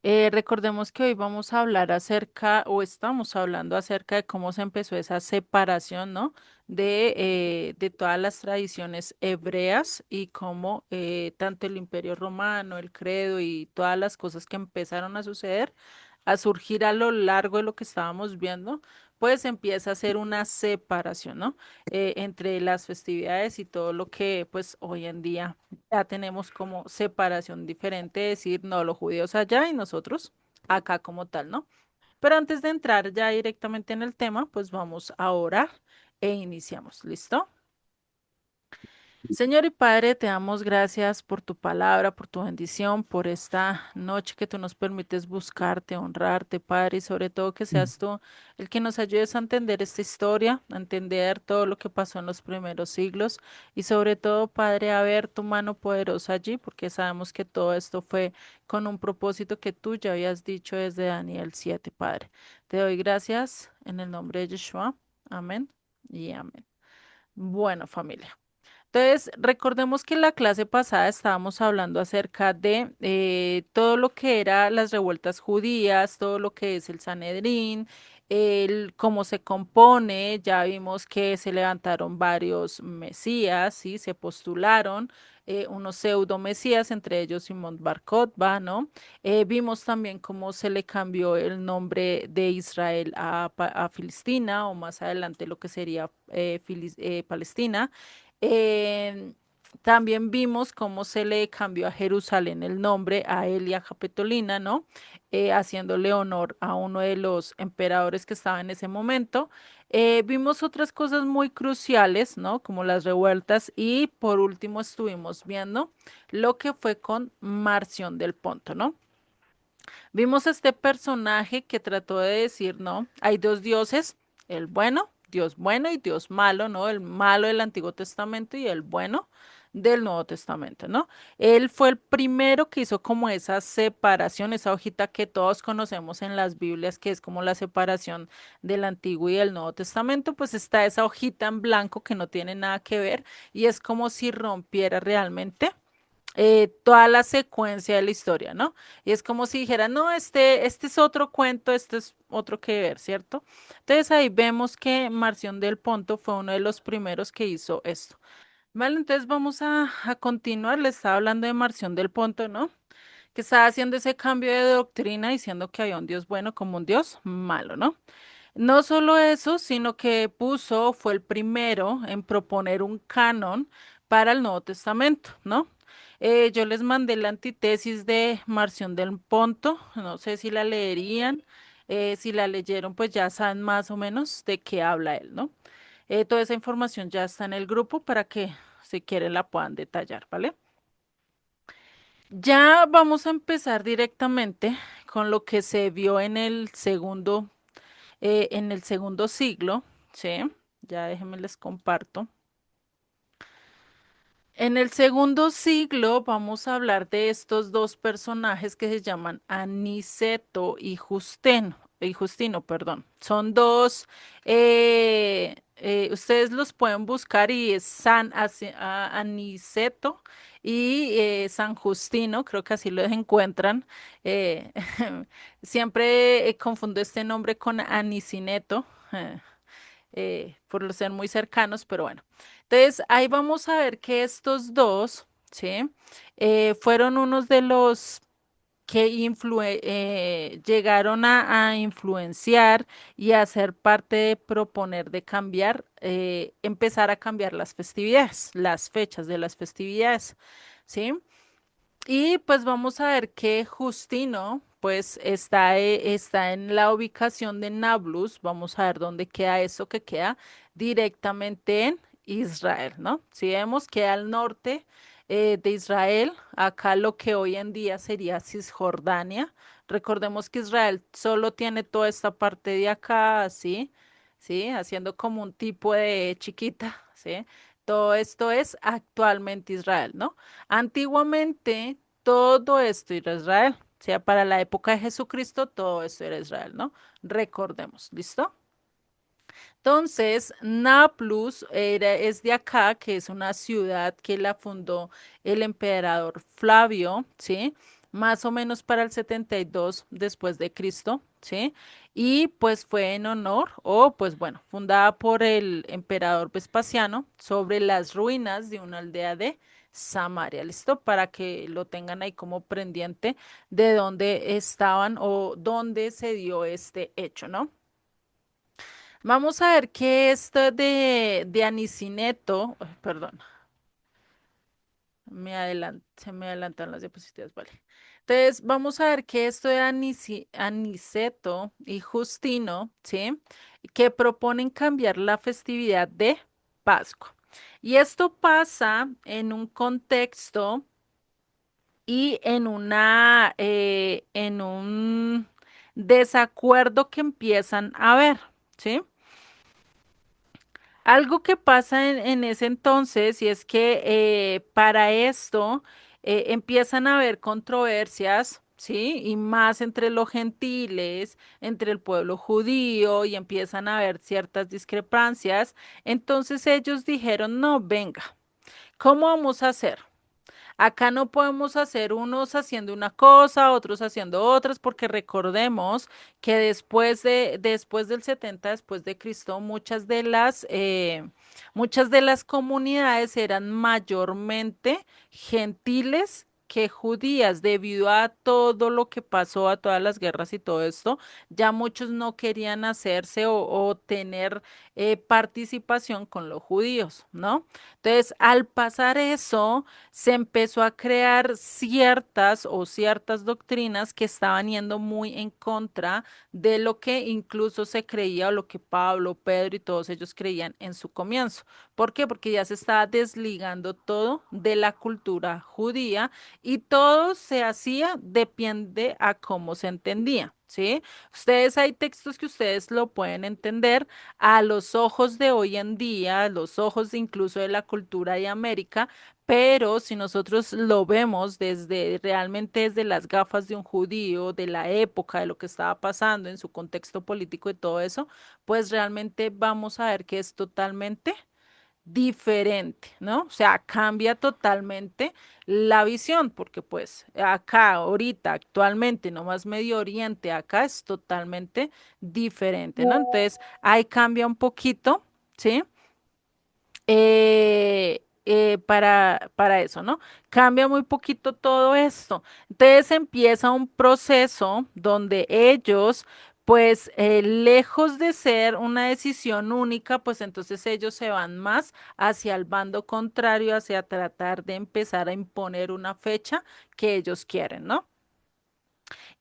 Recordemos que hoy vamos a hablar acerca, o estamos hablando acerca de cómo se empezó esa separación, ¿no? De todas las tradiciones hebreas y cómo tanto el Imperio Romano, el credo y todas las cosas que empezaron a suceder, a surgir a lo largo de lo que estábamos viendo, pues empieza a hacer una separación, ¿no? Entre las festividades y todo lo que pues hoy en día ya tenemos como separación diferente, decir, no, los judíos allá y nosotros acá como tal, ¿no? Pero antes de entrar ya directamente en el tema, pues vamos a orar e iniciamos. ¿Listo? Señor y Padre, te damos gracias por tu palabra, por tu bendición, por esta noche que tú nos permites buscarte, honrarte, Padre, y sobre todo que seas tú el que nos ayudes a entender esta historia, a entender todo lo que pasó en los primeros siglos y sobre todo, Padre, a ver tu mano poderosa allí, porque sabemos que todo esto fue con un propósito que tú ya habías dicho desde Daniel 7, Padre. Te doy gracias en el nombre de Yeshua. Amén y amén. Bueno, familia. Entonces, recordemos que en la clase pasada estábamos hablando acerca de todo lo que era las revueltas judías, todo lo que es el Sanedrín, cómo se compone, ya vimos que se levantaron varios mesías, ¿sí? Se postularon unos pseudo mesías, entre ellos Simón Bar Kokhba, ¿no? Vimos también cómo se le cambió el nombre de Israel a Filistina o más adelante lo que sería Palestina. eh, También vimos cómo se le cambió a Jerusalén el nombre a Elia Capitolina, ¿no? Haciéndole honor a uno de los emperadores que estaba en ese momento. Vimos otras cosas muy cruciales, ¿no? Como las revueltas y por último estuvimos viendo lo que fue con Marción del Ponto, ¿no? Vimos a este personaje que trató de decir, no, hay dos dioses, el Dios bueno y Dios malo, ¿no? El malo del Antiguo Testamento y el bueno del Nuevo Testamento, ¿no? Él fue el primero que hizo como esa separación, esa hojita que todos conocemos en las Biblias, que es como la separación del Antiguo y del Nuevo Testamento, pues está esa hojita en blanco que no tiene nada que ver y es como si rompiera realmente toda la secuencia de la historia, ¿no? Y es como si dijera, no, este es otro cuento, este es otro que ver, ¿cierto? Entonces ahí vemos que Marción del Ponto fue uno de los primeros que hizo esto. Vale, entonces vamos a continuar. Le estaba hablando de Marción del Ponto, ¿no? Que estaba haciendo ese cambio de doctrina diciendo que había un Dios bueno como un Dios malo, ¿no? No solo eso, sino que fue el primero en proponer un canon para el Nuevo Testamento, ¿no? Yo les mandé la antítesis de Marción del Ponto, no sé si la leerían, si la leyeron, pues ya saben más o menos de qué habla él, ¿no? Toda esa información ya está en el grupo para que si quieren la puedan detallar, ¿vale? Ya vamos a empezar directamente con lo que se vio en el segundo siglo, ¿sí? Ya déjenme les comparto. En el segundo siglo vamos a hablar de estos dos personajes que se llaman Aniceto y Justino, perdón. Son dos, ustedes los pueden buscar y es Aniceto y San Justino, creo que así los encuentran. Eh, Siempre confundo este nombre con Anicineto. Por ser muy cercanos, pero bueno. Entonces, ahí vamos a ver que estos dos, ¿sí? Fueron unos de los que llegaron a influenciar y a ser parte de proponer de cambiar, empezar a cambiar las festividades, las fechas de las festividades, ¿sí? Y pues vamos a ver que Justino, pues está en la ubicación de Nablus. Vamos a ver dónde queda eso que queda directamente en Israel, ¿no? Si vemos, queda al norte de Israel, acá lo que hoy en día sería Cisjordania. Recordemos que Israel solo tiene toda esta parte de acá, así, ¿sí? Haciendo como un tipo de chiquita, ¿sí? Todo esto es actualmente Israel, ¿no? Antiguamente todo esto era Israel, o sea, para la época de Jesucristo todo esto era Israel, ¿no? Recordemos, ¿listo? Entonces, Nablus es de acá, que es una ciudad que la fundó el emperador Flavio, ¿sí? más o menos para el 72 después de Cristo, ¿sí? Y pues fue en honor, o pues bueno, fundada por el emperador Vespasiano sobre las ruinas de una aldea de Samaria, ¿listo? Para que lo tengan ahí como pendiente de dónde estaban o dónde se dio este hecho, ¿no? Vamos a ver que esto de Anicineto, ay, perdón, se me adelantan las diapositivas, vale. Entonces, vamos a ver que esto de Aniceto y Justino, ¿sí? Que proponen cambiar la festividad de Pascua. Y esto pasa en un contexto y en un desacuerdo que empiezan a ver, ¿sí? Algo que pasa en ese entonces, y es que para esto empiezan a haber controversias, ¿sí? Y más entre los gentiles, entre el pueblo judío, y empiezan a haber ciertas discrepancias. Entonces ellos dijeron, no, venga, ¿cómo vamos a hacer? Acá no podemos hacer unos haciendo una cosa, otros haciendo otras, porque recordemos que después del 70 después de Cristo, muchas de las comunidades eran mayormente gentiles que judías, debido a todo lo que pasó, a todas las guerras y todo esto, ya muchos no querían hacerse o tener participación con los judíos, ¿no? Entonces, al pasar eso, se empezó a crear ciertas doctrinas que estaban yendo muy en contra de lo que incluso se creía o lo que Pablo, Pedro y todos ellos creían en su comienzo. ¿Por qué? Porque ya se estaba desligando todo de la cultura judía y todo se hacía depende a cómo se entendía. ¿Sí? Ustedes hay textos que ustedes lo pueden entender a los ojos de hoy en día, a los ojos incluso de la cultura de América, pero si nosotros lo vemos desde realmente desde las gafas de un judío, de la época, de lo que estaba pasando en su contexto político y todo eso, pues realmente vamos a ver que es totalmente diferente, ¿no? O sea, cambia totalmente la visión, porque pues acá, ahorita, actualmente, nomás Medio Oriente, acá es totalmente diferente, ¿no? Entonces, ahí cambia un poquito, ¿sí? Para eso, ¿no? Cambia muy poquito todo esto. Entonces empieza un proceso donde ellos, pues lejos de ser una decisión única, pues entonces ellos se van más hacia el bando contrario, hacia tratar de empezar a imponer una fecha que ellos quieren, ¿no?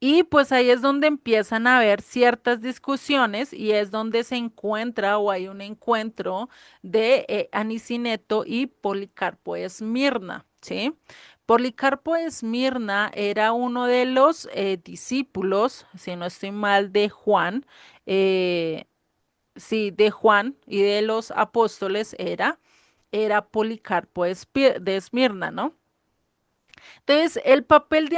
Y pues ahí es donde empiezan a haber ciertas discusiones y es donde se encuentra o hay un encuentro de Anicineto y Policarpo de Esmirna, ¿sí? Policarpo de Esmirna era uno de los discípulos, si no estoy mal, de Juan, eh, sí, de Juan y de los apóstoles era Policarpo de Esmirna, ¿no? Entonces, el papel de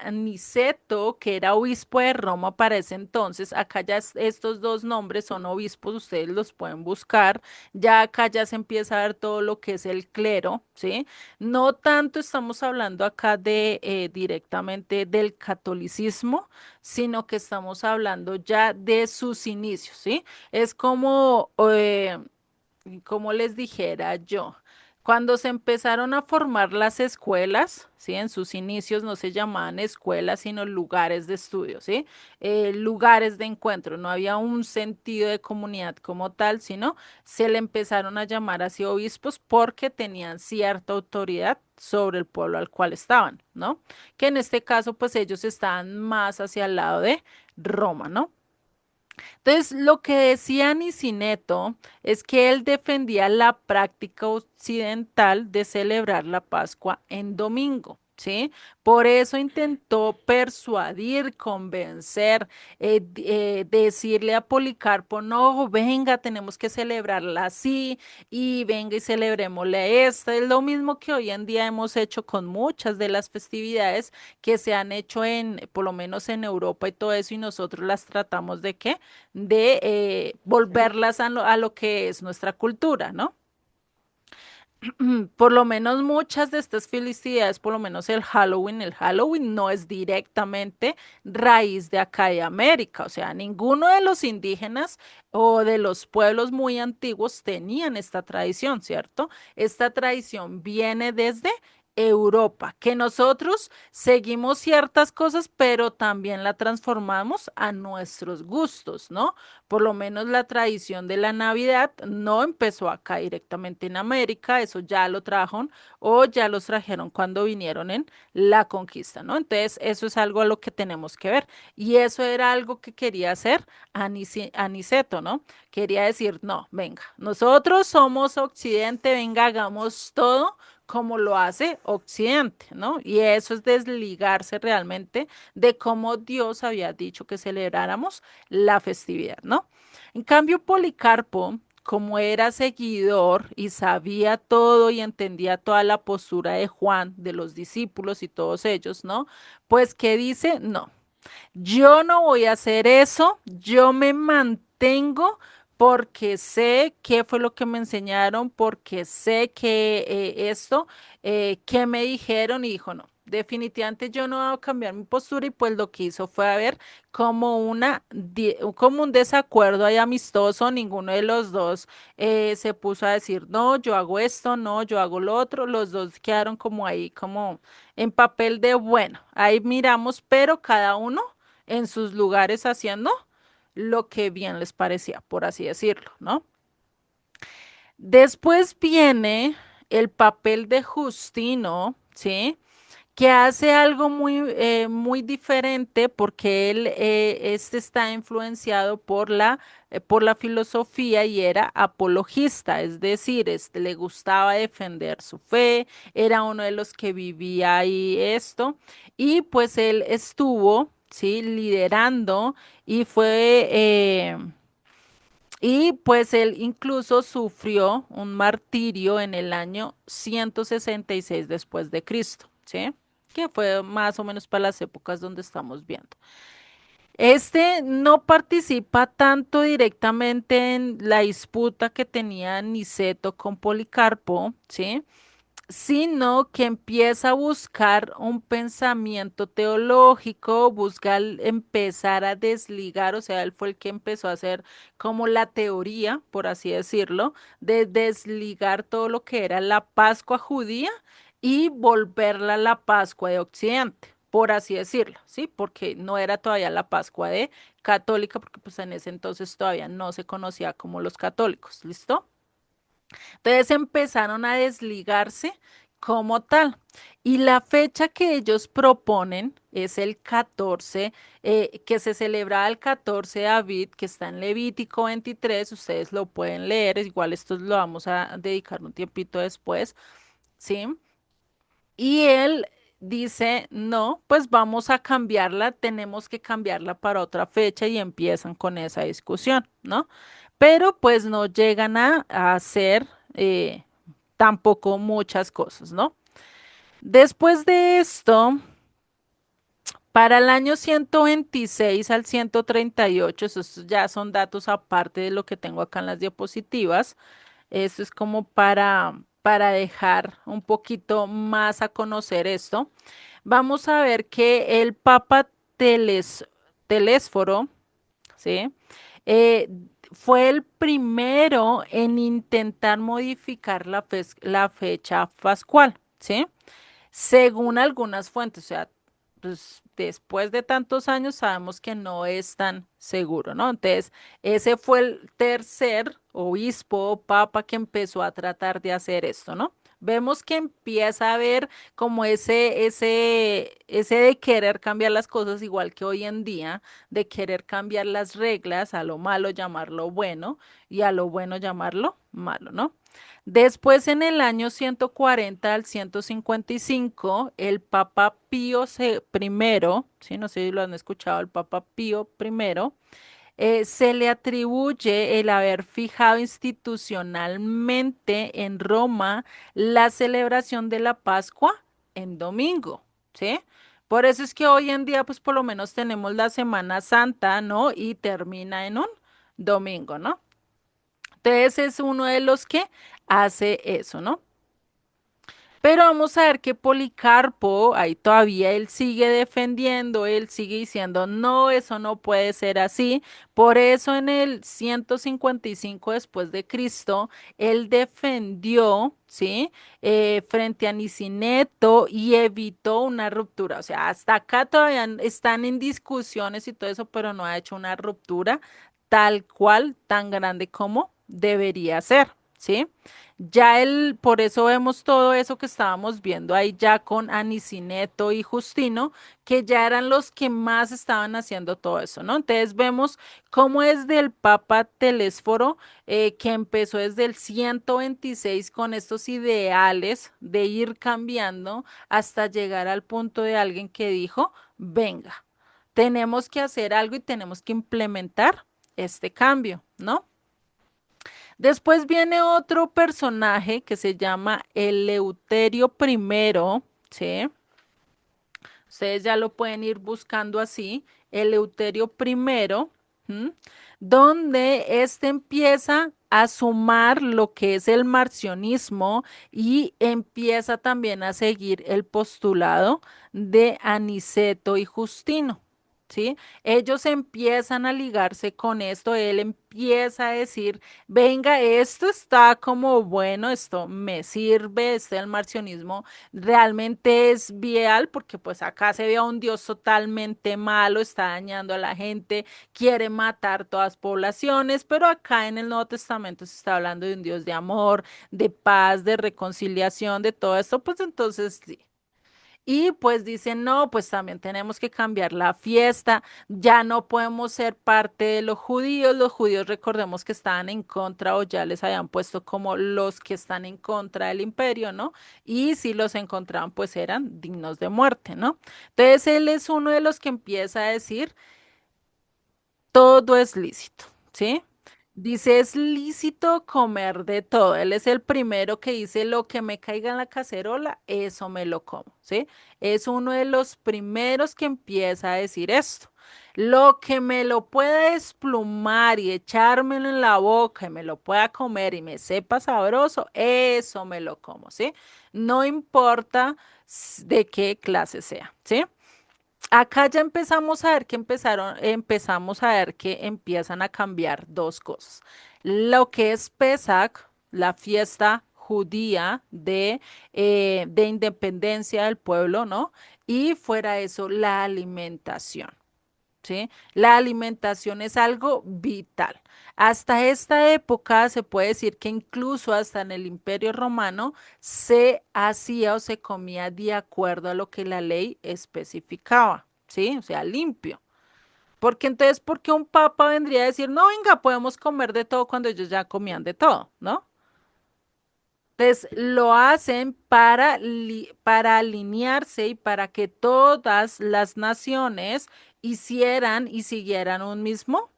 Aniceto, que era obispo de Roma para ese entonces, acá ya estos dos nombres son obispos, ustedes los pueden buscar, ya acá ya se empieza a ver todo lo que es el clero, ¿sí? No tanto estamos hablando acá de directamente del catolicismo, sino que estamos hablando ya de sus inicios, ¿sí? Es como les dijera yo, cuando se empezaron a formar las escuelas, ¿sí? En sus inicios no se llamaban escuelas, sino lugares de estudio, ¿sí? Lugares de encuentro. No había un sentido de comunidad como tal, sino se le empezaron a llamar así obispos porque tenían cierta autoridad sobre el pueblo al cual estaban, ¿no? Que en este caso, pues ellos estaban más hacia el lado de Roma, ¿no? Entonces, lo que decía Nicineto es que él defendía la práctica occidental de celebrar la Pascua en domingo, ¿sí? Por eso intentó persuadir, convencer, decirle a Policarpo, no, venga, tenemos que celebrarla así y venga y celebrémosle esta. Es lo mismo que hoy en día hemos hecho con muchas de las festividades que se han hecho por lo menos en Europa y todo eso, y nosotros las tratamos de qué? De volverlas a lo que es nuestra cultura, ¿no? Por lo menos muchas de estas festividades, por lo menos el Halloween no es directamente raíz de acá de América, o sea, ninguno de los indígenas o de los pueblos muy antiguos tenían esta tradición, ¿cierto? Esta tradición viene desde Europa, que nosotros seguimos ciertas cosas, pero también la transformamos a nuestros gustos, ¿no? Por lo menos la tradición de la Navidad no empezó acá directamente en América, eso ya lo trajeron o ya los trajeron cuando vinieron en la conquista, ¿no? Entonces, eso es algo a lo que tenemos que ver. Y eso era algo que quería hacer Aniceto, ¿no? Quería decir, no, venga, nosotros somos Occidente, venga, hagamos todo como lo hace Occidente, ¿no? Y eso es desligarse realmente de cómo Dios había dicho que celebráramos la festividad, ¿no? En cambio, Policarpo, como era seguidor y sabía todo y entendía toda la postura de Juan, de los discípulos y todos ellos, ¿no? Pues que dice, no, yo no voy a hacer eso, yo me mantengo porque sé qué fue lo que me enseñaron, porque sé que que me dijeron y dijo, no, definitivamente yo no voy a cambiar mi postura y pues lo que hizo fue a ver como como un desacuerdo ahí amistoso, ninguno de los dos se puso a decir, no, yo hago esto, no, yo hago lo otro, los dos quedaron como ahí, como en papel de, bueno, ahí miramos, pero cada uno en sus lugares haciendo lo que bien les parecía, por así decirlo, ¿no? Después viene el papel de Justino, ¿sí? Que hace algo muy diferente porque este está influenciado por la filosofía y era apologista, es decir, le gustaba defender su fe, era uno de los que vivía ahí esto, y pues él estuvo, ¿sí? Liderando y y pues él incluso sufrió un martirio en el año 166 después de Cristo, ¿sí? Que fue más o menos para las épocas donde estamos viendo. Este no participa tanto directamente en la disputa que tenía Niceto con Policarpo, ¿sí? Sino que empieza a buscar un pensamiento teológico, busca empezar a desligar, o sea, él fue el que empezó a hacer como la teoría, por así decirlo, de desligar todo lo que era la Pascua judía y volverla la Pascua de Occidente, por así decirlo, ¿sí? Porque no era todavía la Pascua de católica, porque pues en ese entonces todavía no se conocía como los católicos, ¿listo? Entonces empezaron a desligarse como tal. Y la fecha que ellos proponen es el 14, que se celebraba el 14 de Aviv, que está en Levítico 23, ustedes lo pueden leer, igual esto lo vamos a dedicar un tiempito después, ¿sí? Y él dice, no, pues vamos a cambiarla, tenemos que cambiarla para otra fecha y empiezan con esa discusión, ¿no? Pero pues no llegan a hacer tampoco muchas cosas, ¿no? Después de esto, para el año 126 al 138, esos ya son datos aparte de lo que tengo acá en las diapositivas, esto es como para dejar un poquito más a conocer esto. Vamos a ver que el Papa Telésforo, ¿sí? Eh, fue el primero en intentar modificar la fecha pascual, ¿sí? Según algunas fuentes, o sea, pues después de tantos años sabemos que no es tan seguro, ¿no? Entonces, ese fue el tercer obispo o papa que empezó a tratar de hacer esto, ¿no? Vemos que empieza a haber como ese de querer cambiar las cosas, igual que hoy en día, de querer cambiar las reglas, a lo malo llamarlo bueno y a lo bueno llamarlo malo, ¿no? Después, en el año 140 al 155, el Papa Pío I, ¿sí? No sé si lo han escuchado, el Papa Pío I, se le atribuye el haber fijado institucionalmente en Roma la celebración de la Pascua en domingo, ¿sí? Por eso es que hoy en día, pues por lo menos tenemos la Semana Santa, ¿no? Y termina en un domingo, ¿no? Entonces es uno de los que hace eso, ¿no? Pero vamos a ver que Policarpo, ahí todavía él sigue defendiendo, él sigue diciendo, no, eso no puede ser así. Por eso en el 155 después de Cristo, él defendió, ¿sí? Frente a Nicineto y evitó una ruptura. O sea, hasta acá todavía están en discusiones y todo eso, pero no ha hecho una ruptura tal cual, tan grande como debería ser, ¿sí? Ya él, por eso vemos todo eso que estábamos viendo ahí ya con Anicineto y Justino, que ya eran los que más estaban haciendo todo eso, ¿no? Entonces vemos cómo es del Papa Telésforo, que empezó desde el 126 con estos ideales de ir cambiando hasta llegar al punto de alguien que dijo, venga, tenemos que hacer algo y tenemos que implementar este cambio, ¿no? Después viene otro personaje que se llama Eleuterio I, ¿sí? Ustedes ya lo pueden ir buscando así, Eleuterio I, ¿m? Donde este empieza a sumar lo que es el marcionismo y empieza también a seguir el postulado de Aniceto y Justino. ¿Sí? Ellos empiezan a ligarse con esto, él empieza a decir, venga, esto está como bueno, esto me sirve, este el marcionismo realmente es vial porque pues acá se ve a un Dios totalmente malo, está dañando a la gente, quiere matar todas las poblaciones, pero acá en el Nuevo Testamento se está hablando de un Dios de amor, de paz, de reconciliación, de todo esto, pues entonces sí. Y pues dicen, no, pues también tenemos que cambiar la fiesta, ya no podemos ser parte de los judíos recordemos que estaban en contra o ya les habían puesto como los que están en contra del imperio, ¿no? Y si los encontraban, pues eran dignos de muerte, ¿no? Entonces él es uno de los que empieza a decir, todo es lícito, ¿sí? Dice, es lícito comer de todo. Él es el primero que dice, lo que me caiga en la cacerola, eso me lo como, ¿sí? Es uno de los primeros que empieza a decir esto. Lo que me lo pueda desplumar y echármelo en la boca y me lo pueda comer y me sepa sabroso, eso me lo como, ¿sí? No importa de qué clase sea, ¿sí? Acá ya empezamos a ver que empezamos a ver que empiezan a cambiar dos cosas. Lo que es Pesach, la fiesta judía de independencia del pueblo, ¿no? Y fuera de eso, la alimentación. ¿Sí? La alimentación es algo vital. Hasta esta época se puede decir que incluso hasta en el Imperio Romano se hacía o se comía de acuerdo a lo que la ley especificaba, ¿sí? O sea, limpio. Porque entonces, ¿por qué un papa vendría a decir, no, venga, podemos comer de todo cuando ellos ya comían de todo, ¿no? Entonces, lo hacen para, para alinearse y para que todas las naciones hicieran y siguieran un mismo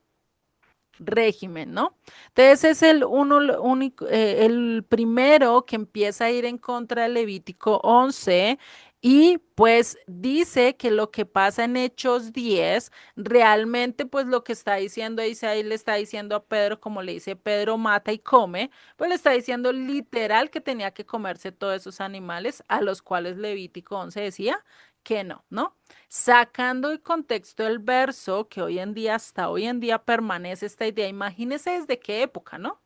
régimen, ¿no? Entonces es el uno, único, el primero que empieza a ir en contra del Levítico 11 y pues dice que lo que pasa en Hechos 10, realmente pues lo que está diciendo ahí le está diciendo a Pedro, como le dice Pedro mata y come, pues le está diciendo literal que tenía que comerse todos esos animales a los cuales Levítico 11 decía que no, ¿no? Sacando el contexto del verso, que hoy en día, hasta hoy en día permanece esta idea, imagínese desde qué época, ¿no?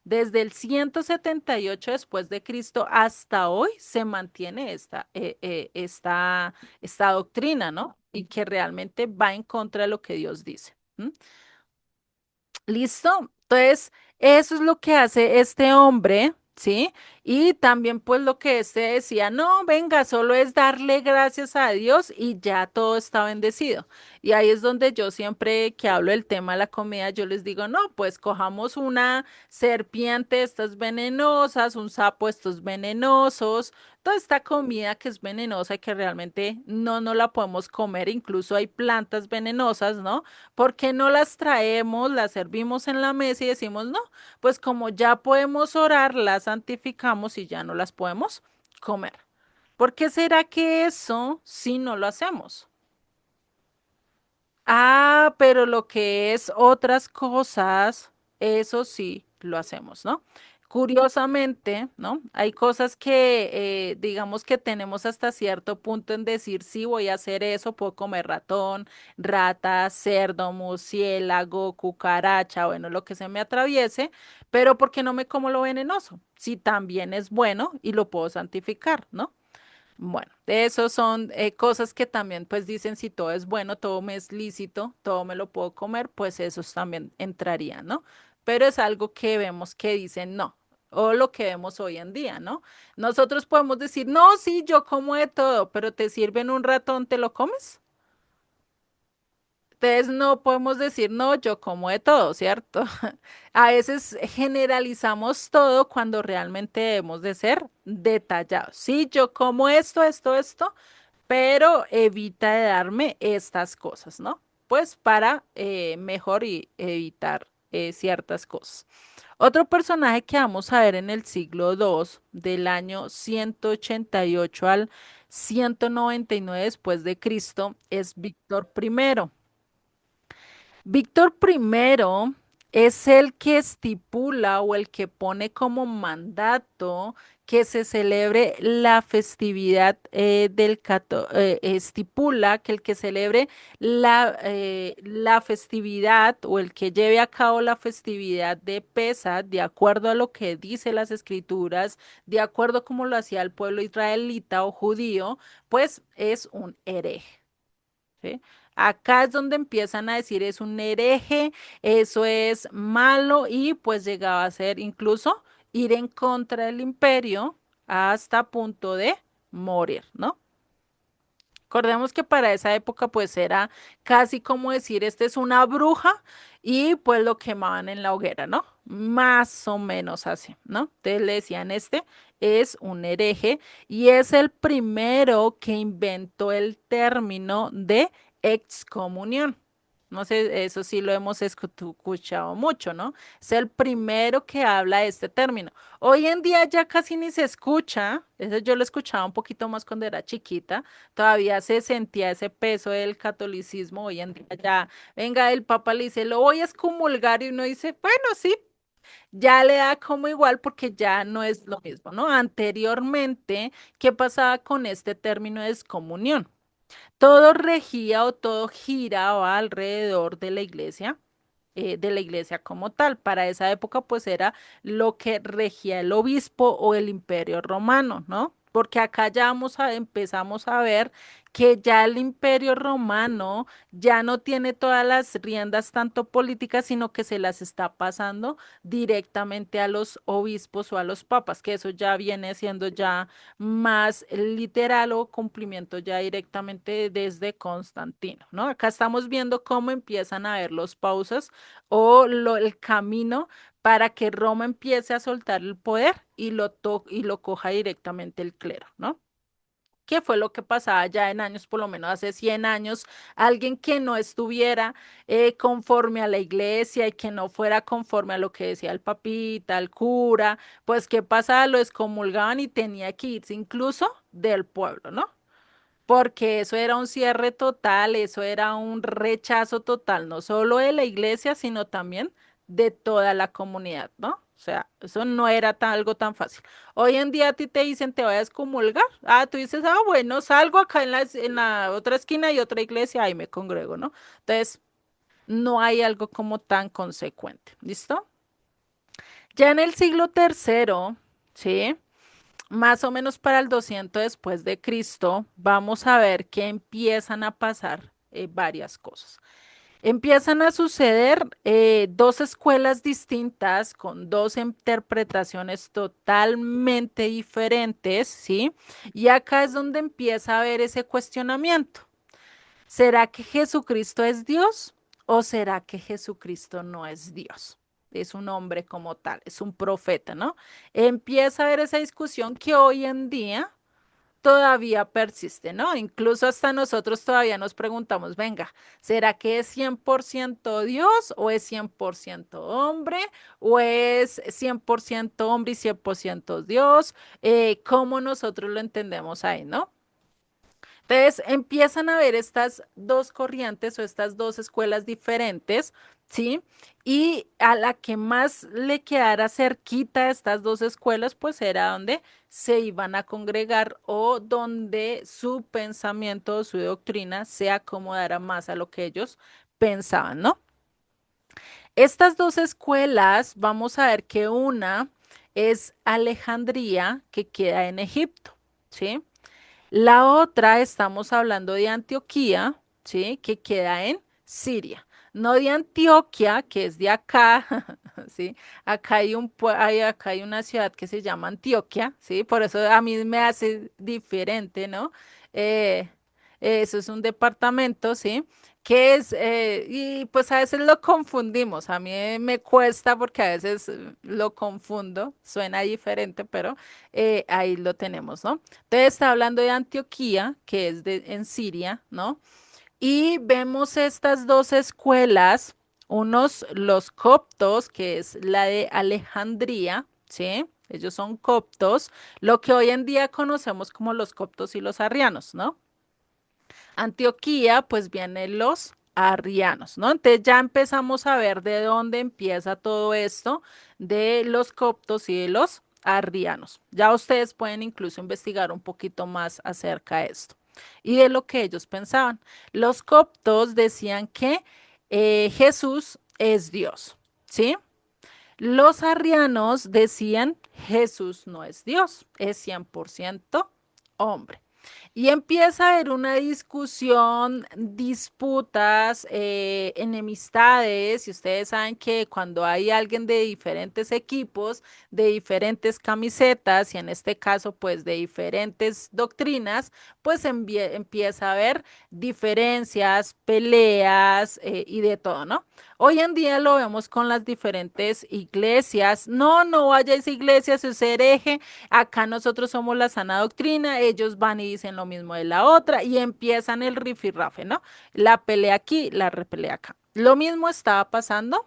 Desde el 178 después de Cristo hasta hoy se mantiene esta doctrina, ¿no? Y que realmente va en contra de lo que Dios dice. ¿M? ¿Listo? Entonces, eso es lo que hace este hombre, ¿sí? Y también pues lo que este decía, no, venga, solo es darle gracias a Dios y ya todo está bendecido. Y ahí es donde yo siempre que hablo del tema de la comida, yo les digo, no, pues cojamos una serpiente, estas venenosas, un sapo, estos venenosos, toda esta comida que es venenosa y que realmente no la podemos comer, incluso hay plantas venenosas, ¿no? ¿Por qué no las traemos, las servimos en la mesa y decimos, no, pues como ya podemos orar, las santificamos y ya no las podemos comer? ¿Por qué será que eso si no lo hacemos? Ah, pero lo que es otras cosas, eso sí lo hacemos, ¿no? Curiosamente, ¿no? Hay cosas que digamos que tenemos hasta cierto punto en decir, sí, voy a hacer eso, puedo comer ratón, rata, cerdo, murciélago, cucaracha, bueno, lo que se me atraviese, pero ¿por qué no me como lo venenoso? Si también es bueno y lo puedo santificar, ¿no? Bueno, de eso son cosas que también pues dicen si todo es bueno, todo me es lícito, todo me lo puedo comer, pues esos también entrarían, ¿no? Pero es algo que vemos que dicen no, o lo que vemos hoy en día, ¿no? Nosotros podemos decir, no, sí, yo como de todo, pero te sirven un ratón, ¿te lo comes? Entonces no podemos decir, no, yo como de todo, ¿cierto? A veces generalizamos todo cuando realmente debemos de ser detallados. Sí, yo como esto, pero evita de darme estas cosas, ¿no? Pues para mejor y evitar ciertas cosas. Otro personaje que vamos a ver en el siglo II, del año 188 al 199 después de Cristo, es Víctor I. Víctor I es el que estipula o el que pone como mandato que se celebre la festividad estipula que el que celebre la festividad o el que lleve a cabo la festividad de Pesa, de acuerdo a lo que dice las escrituras, de acuerdo como lo hacía el pueblo israelita o judío, pues es un hereje. ¿Sí? Acá es donde empiezan a decir es un hereje, eso es malo y pues llegaba a ser incluso ir en contra del imperio hasta punto de morir, ¿no? Recordemos que para esa época pues era casi como decir, este es una bruja y pues lo quemaban en la hoguera, ¿no? Más o menos así, ¿no? Entonces le decían, este es un hereje y es el primero que inventó el término de excomunión. No sé, eso sí lo hemos escuchado mucho, ¿no? Es el primero que habla de este término. Hoy en día ya casi ni se escucha, eso yo lo escuchaba un poquito más cuando era chiquita, todavía se sentía ese peso del catolicismo, hoy en día ya, venga, el Papa le dice, lo voy a excomulgar y uno dice, bueno, sí, ya le da como igual porque ya no es lo mismo, ¿no? Anteriormente, ¿qué pasaba con este término de excomunión? Todo regía o todo giraba alrededor de la iglesia como tal. Para esa época, pues era lo que regía el obispo o el imperio romano, ¿no? Porque acá ya empezamos a ver que ya el imperio romano ya no tiene todas las riendas tanto políticas, sino que se las está pasando directamente a los obispos o a los papas, que eso ya viene siendo ya más literal o cumplimiento ya directamente desde Constantino, ¿no? Acá estamos viendo cómo empiezan a ver los pausas o el camino para que Roma empiece a soltar el poder y y lo coja directamente el clero, ¿no? ¿Qué fue lo que pasaba ya en años, por lo menos hace 100 años? Alguien que no estuviera conforme a la iglesia y que no fuera conforme a lo que decía el papita, el cura, pues ¿qué pasaba? Lo excomulgaban y tenía que irse incluso del pueblo, ¿no? Porque eso era un cierre total, eso era un rechazo total, no solo de la iglesia, sino también de toda la comunidad, ¿no? O sea, eso no era algo tan fácil. Hoy en día a ti te dicen, te vayas a comulgar. Ah, tú dices, ah, bueno, salgo acá en la otra esquina y otra iglesia, ahí me congrego, ¿no? Entonces, no hay algo como tan consecuente, ¿listo? Ya en el siglo tercero, ¿sí? Más o menos para el 200 después de Cristo, vamos a ver que empiezan a pasar varias cosas. Empiezan a suceder dos escuelas distintas con dos interpretaciones totalmente diferentes, ¿sí? Y acá es donde empieza a haber ese cuestionamiento. ¿Será que Jesucristo es Dios o será que Jesucristo no es Dios? Es un hombre como tal, es un profeta, ¿no? Empieza a haber esa discusión que hoy en día todavía persiste, ¿no? Incluso hasta nosotros todavía nos preguntamos, venga, ¿será que es 100% Dios o es 100% hombre o es 100% hombre y 100% Dios? ¿Cómo nosotros lo entendemos ahí, no? Entonces empiezan a ver estas dos corrientes o estas dos escuelas diferentes ¿sí? Y a la que más le quedara cerquita a estas dos escuelas, pues era donde se iban a congregar o donde su pensamiento o su doctrina se acomodara más a lo que ellos pensaban, ¿no? Estas dos escuelas, vamos a ver que una es Alejandría, que queda en Egipto, ¿sí? La otra, estamos hablando de Antioquía, ¿sí? Que queda en Siria. No de Antioquia, que es de acá, ¿sí? Acá hay acá hay una ciudad que se llama Antioquia, ¿sí? Por eso a mí me hace diferente, ¿no? Eh, Eso es un departamento, ¿sí? Y pues a veces lo confundimos, a mí me cuesta porque a veces lo confundo, suena diferente, pero ahí lo tenemos, ¿no? Entonces está hablando de Antioquía, que es en Siria, ¿no? Y vemos estas dos escuelas, unos los coptos, que es la de Alejandría, ¿sí? Ellos son coptos, lo que hoy en día conocemos como los coptos y los arrianos, ¿no? Antioquía, pues vienen los arrianos, ¿no? Entonces ya empezamos a ver de dónde empieza todo esto de los coptos y de los arrianos. Ya ustedes pueden incluso investigar un poquito más acerca de esto y de lo que ellos pensaban. Los coptos decían que Jesús es Dios, ¿sí? Los arrianos decían Jesús no es Dios, es 100% hombre. Y empieza a haber una discusión, disputas, enemistades, y ustedes saben que cuando hay alguien de diferentes equipos, de diferentes camisetas, y en este caso pues de diferentes doctrinas, pues empieza a haber diferencias, peleas y de todo, ¿no? Hoy en día lo vemos con las diferentes iglesias. No, no vayáis a iglesias, es hereje. Acá nosotros somos la sana doctrina, ellos van y dicen lo mismo de la otra y empiezan el rifirrafe, ¿no? La pelea aquí, la repelea acá. Lo mismo estaba pasando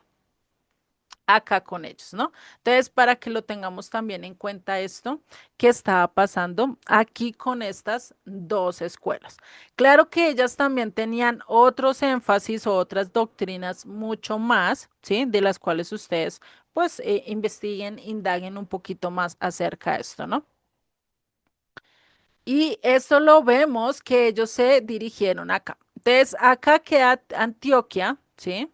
acá con ellos, ¿no? Entonces, para que lo tengamos también en cuenta esto que estaba pasando aquí con estas dos escuelas. Claro que ellas también tenían otros énfasis o otras doctrinas mucho más, ¿sí? De las cuales ustedes, pues, investiguen, indaguen un poquito más acerca de esto, ¿no? Y esto lo vemos que ellos se dirigieron acá. Entonces, acá queda Antioquia, ¿sí?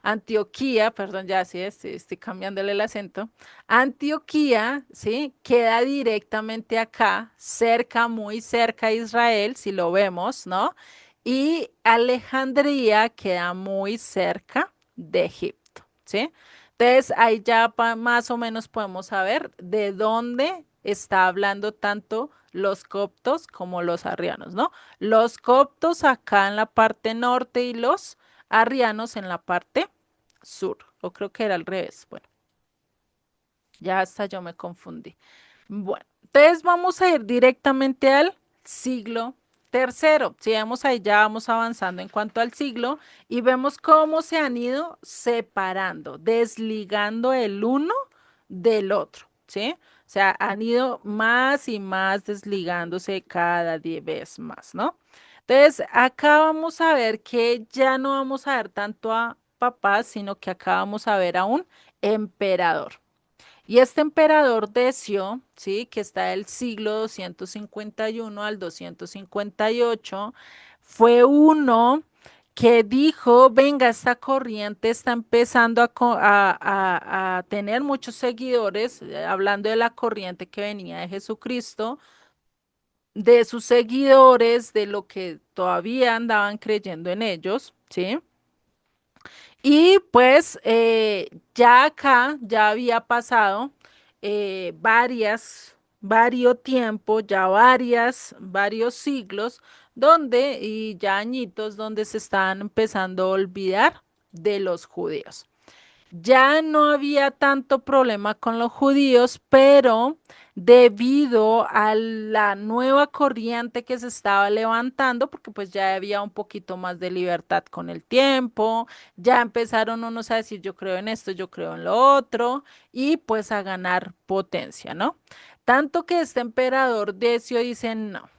Antioquía, perdón, ya sí, estoy cambiándole el acento. Antioquía, ¿sí? Queda directamente acá, cerca, muy cerca a Israel, si lo vemos, ¿no? Y Alejandría queda muy cerca de Egipto, ¿sí? Entonces, ahí ya más o menos podemos saber de dónde está hablando tanto los coptos como los arrianos, ¿no? Los coptos acá en la parte norte y los arrianos en la parte sur, o creo que era al revés. Bueno, ya hasta yo me confundí. Bueno, entonces vamos a ir directamente al siglo tercero. Si vemos ahí, ya vamos avanzando en cuanto al siglo y vemos cómo se han ido separando, desligando el uno del otro, ¿sí? O sea, han ido más y más desligándose cada 10 veces más, ¿no? Entonces, acá vamos a ver que ya no vamos a ver tanto a papás, sino que acá vamos a ver a un emperador. Y este emperador Decio, ¿sí? Que está del siglo 251 al 258, fue uno que dijo, venga, esta corriente está empezando a tener muchos seguidores, hablando de la corriente que venía de Jesucristo, de sus seguidores, de lo que todavía andaban creyendo en ellos, ¿sí? Y pues ya acá ya había pasado varios tiempo, ya varios siglos, donde, y ya añitos, donde se estaban empezando a olvidar de los judíos. Ya no había tanto problema con los judíos, pero debido a la nueva corriente que se estaba levantando, porque pues ya había un poquito más de libertad con el tiempo, ya empezaron unos a decir yo creo en esto, yo creo en lo otro, y pues a ganar potencia, ¿no? Tanto que este emperador Decio dice no.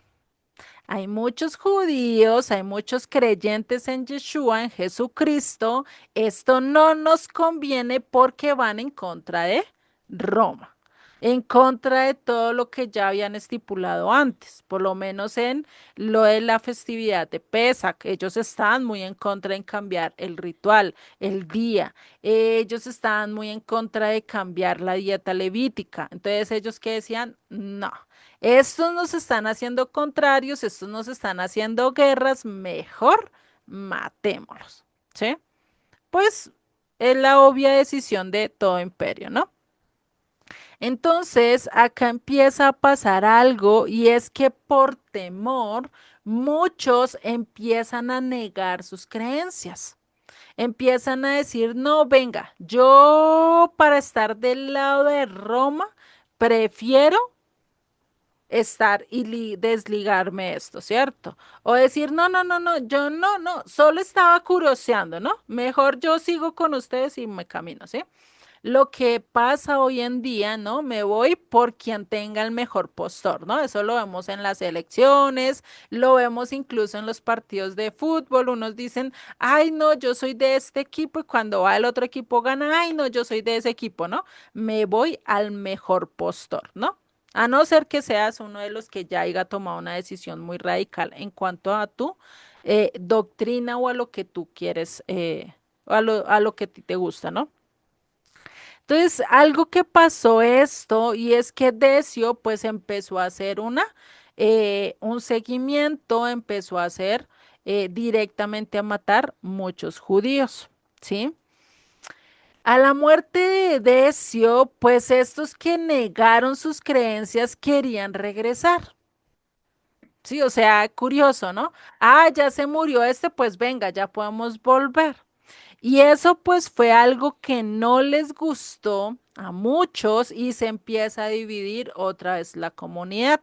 Hay muchos judíos, hay muchos creyentes en Yeshua, en Jesucristo. Esto no nos conviene porque van en contra de Roma, en contra de todo lo que ya habían estipulado antes, por lo menos en lo de la festividad de Pesach. Ellos están muy en contra en cambiar el ritual, el día. Ellos estaban muy en contra de cambiar la dieta levítica. Entonces ellos que decían, no. Estos nos están haciendo contrarios, estos nos están haciendo guerras, mejor matémoslos, ¿sí? Pues es la obvia decisión de todo imperio, ¿no? Entonces, acá empieza a pasar algo y es que por temor, muchos empiezan a negar sus creencias. Empiezan a decir, no, venga, yo para estar del lado de Roma, prefiero estar y desligarme de esto, ¿cierto? O decir, no, no, no, no, yo no, no, solo estaba curioseando, ¿no? Mejor yo sigo con ustedes y me camino, ¿sí? Lo que pasa hoy en día, ¿no? Me voy por quien tenga el mejor postor, ¿no? Eso lo vemos en las elecciones, lo vemos incluso en los partidos de fútbol. Unos dicen, ay, no, yo soy de este equipo y cuando va el otro equipo gana, ay, no, yo soy de ese equipo, ¿no? Me voy al mejor postor, ¿no? A no ser que seas uno de los que ya haya tomado una decisión muy radical en cuanto a tu doctrina o a lo que tú quieres, a lo que a ti te gusta, ¿no? Entonces, algo que pasó esto y es que Decio pues empezó a hacer un seguimiento, empezó a hacer directamente a matar muchos judíos, ¿sí? A la muerte de Decio, pues estos que negaron sus creencias querían regresar. Sí, o sea, curioso, ¿no? Ah, ya se murió este, pues venga, ya podemos volver. Y eso pues fue algo que no les gustó a muchos y se empieza a dividir otra vez la comunidad.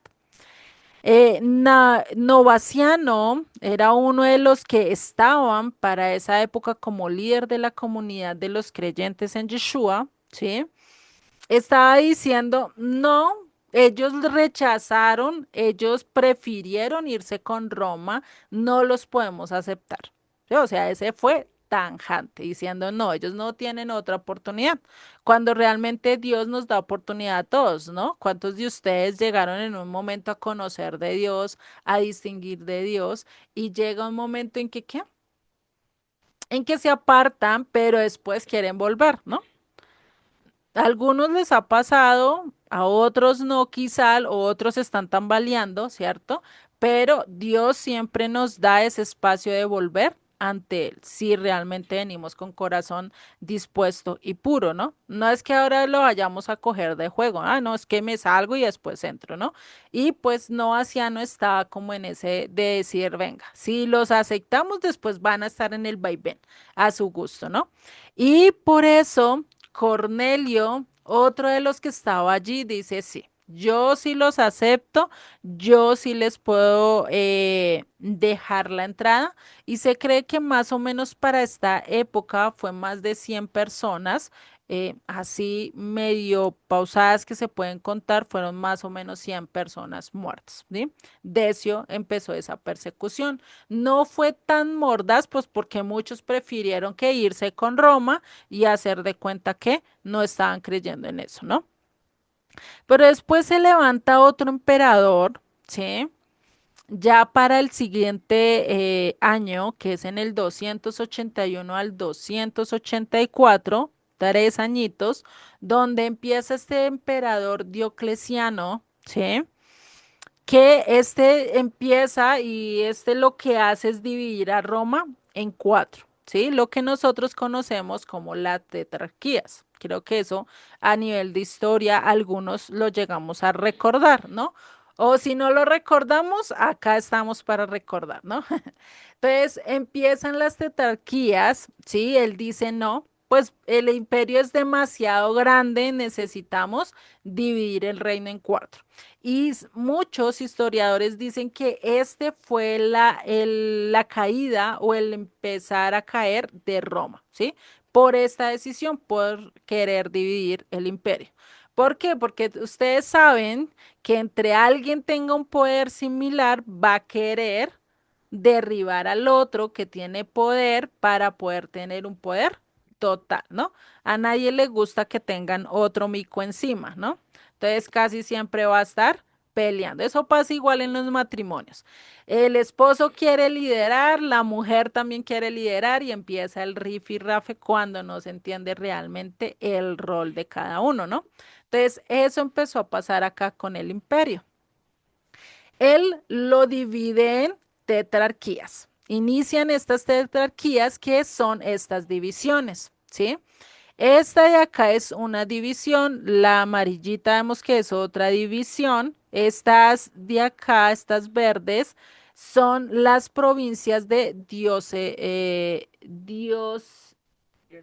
Novaciano era uno de los que estaban para esa época como líder de la comunidad de los creyentes en Yeshua, ¿sí? Estaba diciendo, no, ellos rechazaron, ellos prefirieron irse con Roma, no los podemos aceptar. ¿Sí? O sea, ese fue tanjante, diciendo, no, ellos no tienen otra oportunidad, cuando realmente Dios nos da oportunidad a todos, ¿no? ¿Cuántos de ustedes llegaron en un momento a conocer de Dios, a distinguir de Dios, y llega un momento en que, ¿qué? En que se apartan, pero después quieren volver, ¿no? A algunos les ha pasado, a otros no, quizá, o otros están tambaleando, ¿cierto? Pero Dios siempre nos da ese espacio de volver ante Él, si realmente venimos con corazón dispuesto y puro, ¿no? No es que ahora lo vayamos a coger de juego, ah, no, es que me salgo y después entro, ¿no? Y pues no, no estaba como en ese de decir, venga, si los aceptamos, después van a estar en el vaivén, a su gusto, ¿no? Y por eso Cornelio, otro de los que estaba allí, dice, sí, yo sí los acepto, yo sí les puedo dejar la entrada y se cree que más o menos para esta época fue más de 100 personas, así medio pausadas que se pueden contar, fueron más o menos 100 personas muertas, ¿sí? Decio empezó esa persecución. No fue tan mordaz, pues porque muchos prefirieron que irse con Roma y hacer de cuenta que no estaban creyendo en eso, ¿no? Pero después se levanta otro emperador, ¿sí? Ya para el siguiente año, que es en el 281 al 284, 3 añitos, donde empieza este emperador Diocleciano, ¿sí? Que este empieza y este lo que hace es dividir a Roma en cuatro, ¿sí? Lo que nosotros conocemos como las tetrarquías. Creo que eso a nivel de historia algunos lo llegamos a recordar, ¿no? O si no lo recordamos, acá estamos para recordar, ¿no? Entonces empiezan las tetrarquías, ¿sí? Él dice no. Pues el imperio es demasiado grande, necesitamos dividir el reino en cuatro. Y muchos historiadores dicen que este fue la caída o el empezar a caer de Roma, ¿sí? Por esta decisión, por querer dividir el imperio. ¿Por qué? Porque ustedes saben que entre alguien tenga un poder similar, va a querer derribar al otro que tiene poder para poder tener un poder total, ¿no? A nadie le gusta que tengan otro mico encima, ¿no? Entonces casi siempre va a estar peleando. Eso pasa igual en los matrimonios. El esposo quiere liderar, la mujer también quiere liderar y empieza el rifirrafe cuando no se entiende realmente el rol de cada uno, ¿no? Entonces, eso empezó a pasar acá con el imperio. Él lo divide en tetrarquías. Inician estas tetrarquías que son estas divisiones, ¿sí? Esta de acá es una división, la amarillita vemos que es otra división, estas de acá, estas verdes, son las provincias de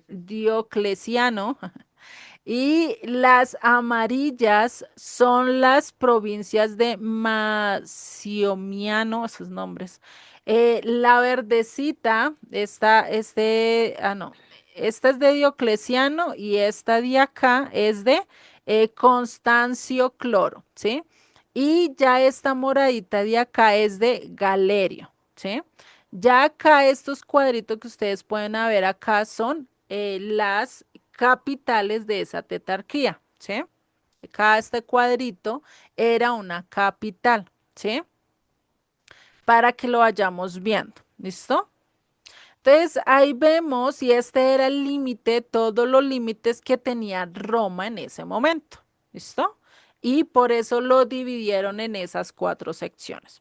Diocleciano. Y las amarillas son las provincias de Maciomiano, esos nombres. La verdecita, no, esta es de Diocleciano y esta de acá es de Constancio Cloro, ¿sí? Y ya esta moradita de acá es de Galerio, ¿sí? Ya acá estos cuadritos que ustedes pueden ver acá son las capitales de esa tetrarquía, ¿sí? Cada este cuadrito era una capital, ¿sí? Para que lo vayamos viendo, ¿listo? Entonces ahí vemos y este era el límite, todos los límites que tenía Roma en ese momento, ¿listo? Y por eso lo dividieron en esas cuatro secciones.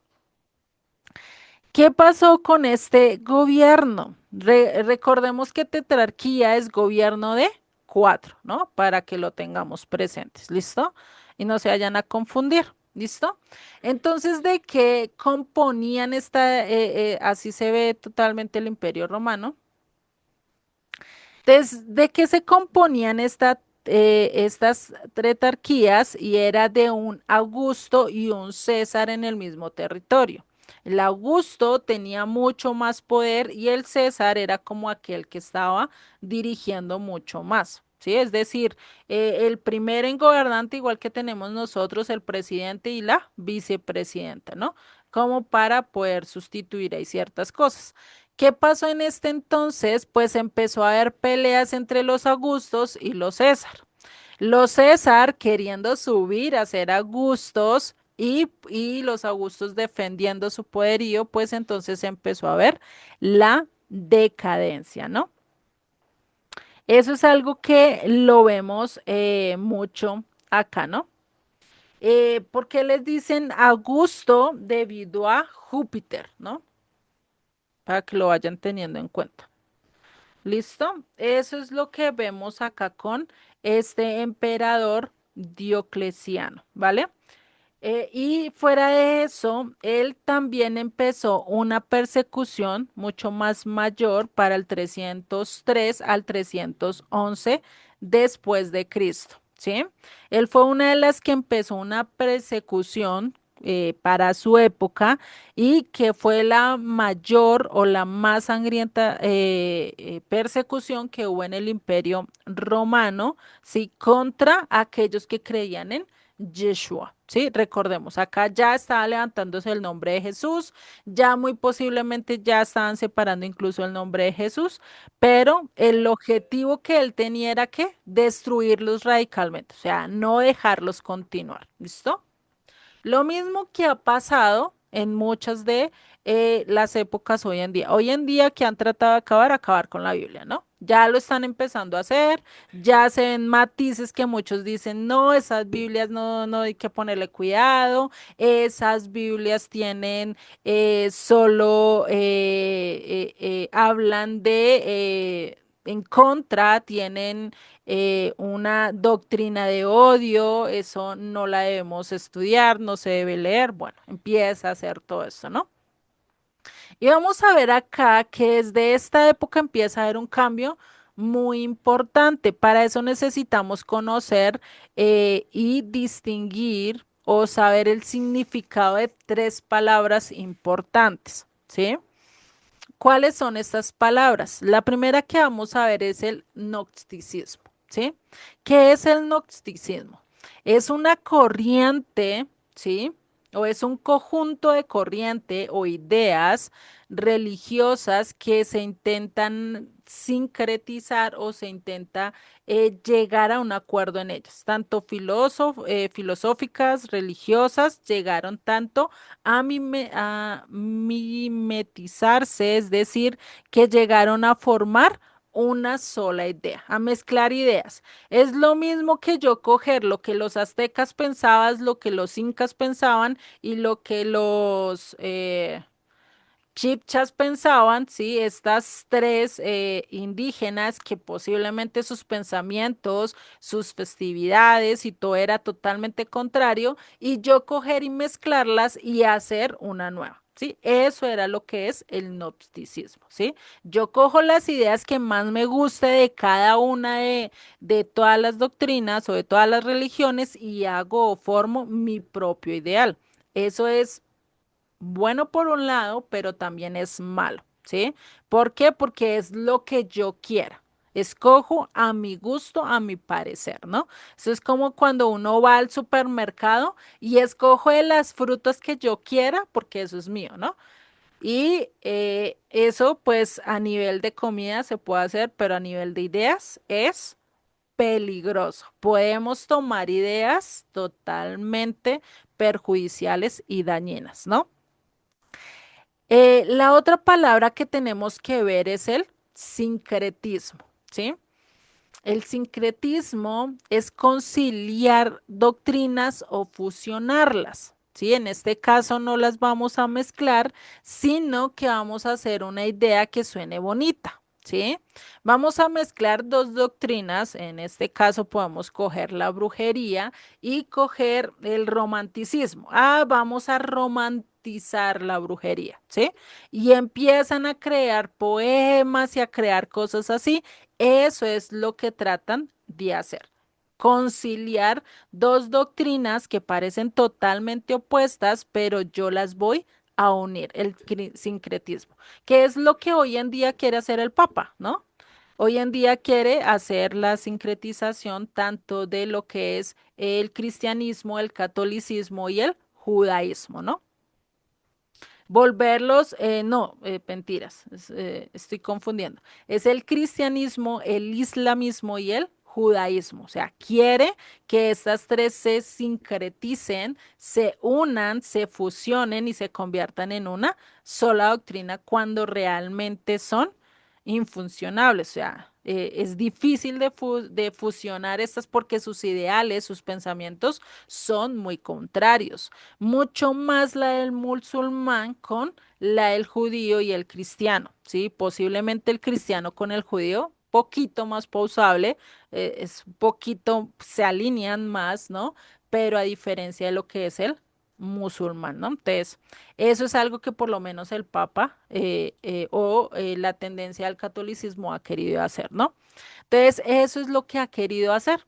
¿Qué pasó con este gobierno? Recordemos que tetrarquía es gobierno de cuatro, ¿no? Para que lo tengamos presentes, ¿listo? Y no se vayan a confundir, ¿listo? Entonces, ¿de qué componían así se ve totalmente el Imperio Romano? ¿De qué se componían estas tetrarquías? Y era de un Augusto y un César en el mismo territorio. El Augusto tenía mucho más poder y el César era como aquel que estaba dirigiendo mucho más. ¿Sí? Es decir, el primero en gobernante, igual que tenemos nosotros, el presidente y la vicepresidenta, ¿no? Como para poder sustituir ahí ciertas cosas. ¿Qué pasó en este entonces? Pues empezó a haber peleas entre los Augustos y los César. Los César queriendo subir a ser Augustos y los Augustos defendiendo su poderío, pues entonces empezó a ver la decadencia, ¿no? Eso es algo que lo vemos mucho acá, ¿no? ¿Por qué les dicen Augusto debido a Júpiter, ¿no? Para que lo vayan teniendo en cuenta. ¿Listo? Eso es lo que vemos acá con este emperador Diocleciano, ¿vale? Y fuera de eso, él también empezó una persecución mucho más mayor para el 303 al 311 después de Cristo, ¿sí? Él fue una de las que empezó una persecución para su época y que fue la mayor o la más sangrienta persecución que hubo en el Imperio Romano, ¿sí? Contra aquellos que creían en Yeshua, ¿sí? Recordemos, acá ya estaba levantándose el nombre de Jesús, ya muy posiblemente ya estaban separando incluso el nombre de Jesús, pero el objetivo que él tenía era que destruirlos radicalmente, o sea, no dejarlos continuar, ¿listo? Lo mismo que ha pasado en muchas de las épocas hoy en día. Hoy en día que han tratado de acabar con la Biblia, ¿no? Ya lo están empezando a hacer, ya se ven matices que muchos dicen, no, esas Biblias no hay que ponerle cuidado, esas Biblias tienen solo, hablan en contra, tienen una doctrina de odio, eso no la debemos estudiar, no se debe leer, bueno, empieza a hacer todo esto, ¿no? Y vamos a ver acá que desde esta época empieza a haber un cambio muy importante. Para eso necesitamos conocer y distinguir o saber el significado de tres palabras importantes, ¿sí? ¿Cuáles son estas palabras? La primera que vamos a ver es el gnosticismo, ¿sí? ¿Qué es el gnosticismo? Es una corriente, ¿sí? O es un conjunto de corriente o ideas religiosas que se intentan sincretizar o se intenta llegar a un acuerdo en ellas. Tanto filosóficas, religiosas, llegaron tanto a mimetizarse, es decir, que llegaron a formar una sola idea, a mezclar ideas. Es lo mismo que yo coger lo que los aztecas pensaban, lo que los incas pensaban y lo que los chipchas pensaban, sí, estas tres indígenas que posiblemente sus pensamientos, sus festividades y todo era totalmente contrario, y yo coger y mezclarlas y hacer una nueva. Sí, eso era lo que es el gnosticismo, ¿sí? Yo cojo las ideas que más me guste de cada una de todas las doctrinas o de todas las religiones y hago o formo mi propio ideal. Eso es bueno por un lado, pero también es malo, ¿sí? ¿Por qué? Porque es lo que yo quiera. Escojo a mi gusto, a mi parecer, ¿no? Eso es como cuando uno va al supermercado y escojo de las frutas que yo quiera, porque eso es mío, ¿no? Y eso, pues, a nivel de comida se puede hacer, pero a nivel de ideas es peligroso. Podemos tomar ideas totalmente perjudiciales y dañinas, ¿no? La otra palabra que tenemos que ver es el sincretismo, ¿sí? El sincretismo es conciliar doctrinas o fusionarlas, ¿sí? En este caso no las vamos a mezclar, sino que vamos a hacer una idea que suene bonita, ¿sí? Vamos a mezclar dos doctrinas, en este caso podemos coger la brujería y coger el romanticismo. Ah, vamos a romantizar la brujería, ¿sí? Y empiezan a crear poemas y a crear cosas así. Eso es lo que tratan de hacer. Conciliar dos doctrinas que parecen totalmente opuestas, pero yo las voy a unir, el sincretismo, que es lo que hoy en día quiere hacer el Papa, ¿no? Hoy en día quiere hacer la sincretización tanto de lo que es el cristianismo, el catolicismo y el judaísmo, ¿no? Volverlos, no, mentiras, estoy confundiendo. Es el cristianismo, el islamismo y el judaísmo. O sea, quiere que estas tres se sincreticen, se unan, se fusionen y se conviertan en una sola doctrina cuando realmente son infuncionables. O sea, es difícil de fusionar estas porque sus ideales, sus pensamientos son muy contrarios, mucho más la del musulmán con la del judío y el cristiano, ¿sí? Posiblemente el cristiano con el judío, poquito más pausable, es un poquito, se alinean más, ¿no? Pero a diferencia de lo que es el musulmán, ¿no? Entonces, eso es algo que por lo menos el Papa la tendencia al catolicismo ha querido hacer, ¿no? Entonces, eso es lo que ha querido hacer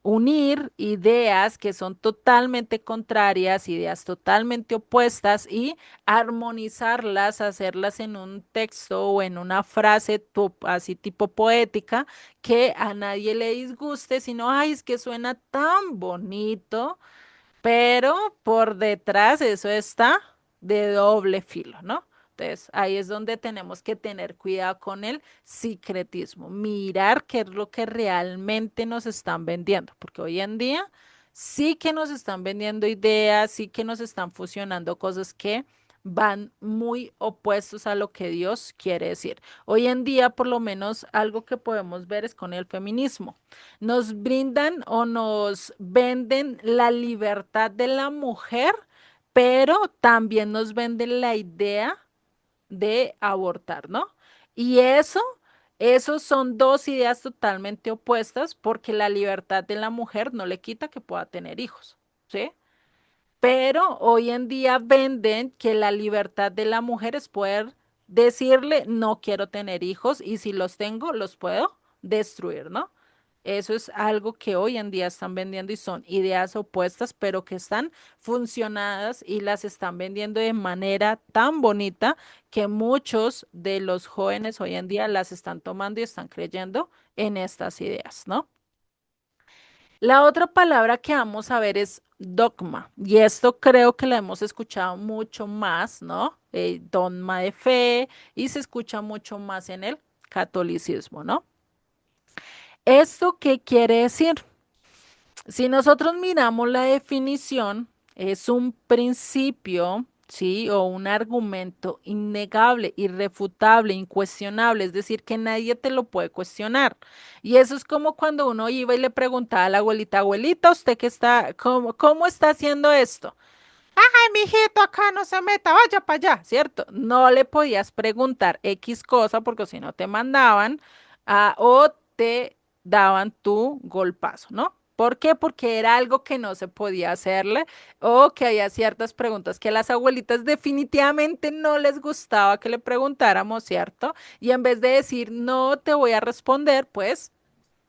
unir ideas que son totalmente contrarias, ideas totalmente opuestas y armonizarlas, hacerlas en un texto o en una frase así tipo poética que a nadie le disguste, sino, ay, es que suena tan bonito, pero por detrás eso está de doble filo, ¿no? Entonces, ahí es donde tenemos que tener cuidado con el secretismo, mirar qué es lo que realmente nos están vendiendo, porque hoy en día sí que nos están vendiendo ideas, sí que nos están fusionando cosas que van muy opuestos a lo que Dios quiere decir. Hoy en día, por lo menos, algo que podemos ver es con el feminismo. Nos brindan o nos venden la libertad de la mujer, pero también nos venden la idea de abortar, ¿no? Y eso son dos ideas totalmente opuestas porque la libertad de la mujer no le quita que pueda tener hijos, ¿sí? Pero hoy en día venden que la libertad de la mujer es poder decirle, no quiero tener hijos y si los tengo, los puedo destruir, ¿no? Eso es algo que hoy en día están vendiendo y son ideas opuestas, pero que están funcionadas y las están vendiendo de manera tan bonita que muchos de los jóvenes hoy en día las están tomando y están creyendo en estas ideas, ¿no? La otra palabra que vamos a ver es dogma, y esto creo que la hemos escuchado mucho más, ¿no? Dogma de fe, y se escucha mucho más en el catolicismo, ¿no? ¿Esto qué quiere decir? Si nosotros miramos la definición, es un principio, ¿sí? O un argumento innegable, irrefutable, incuestionable, es decir, que nadie te lo puede cuestionar. Y eso es como cuando uno iba y le preguntaba a la abuelita, abuelita, ¿usted qué está, cómo está haciendo esto? Ay, mijito, acá no se meta, vaya para allá, ¿cierto? No le podías preguntar X cosa porque si no te mandaban o te daban tu golpazo, ¿no? ¿Por qué? Porque era algo que no se podía hacerle o que había ciertas preguntas que a las abuelitas definitivamente no les gustaba que le preguntáramos, ¿cierto? Y en vez de decir, no te voy a responder, pues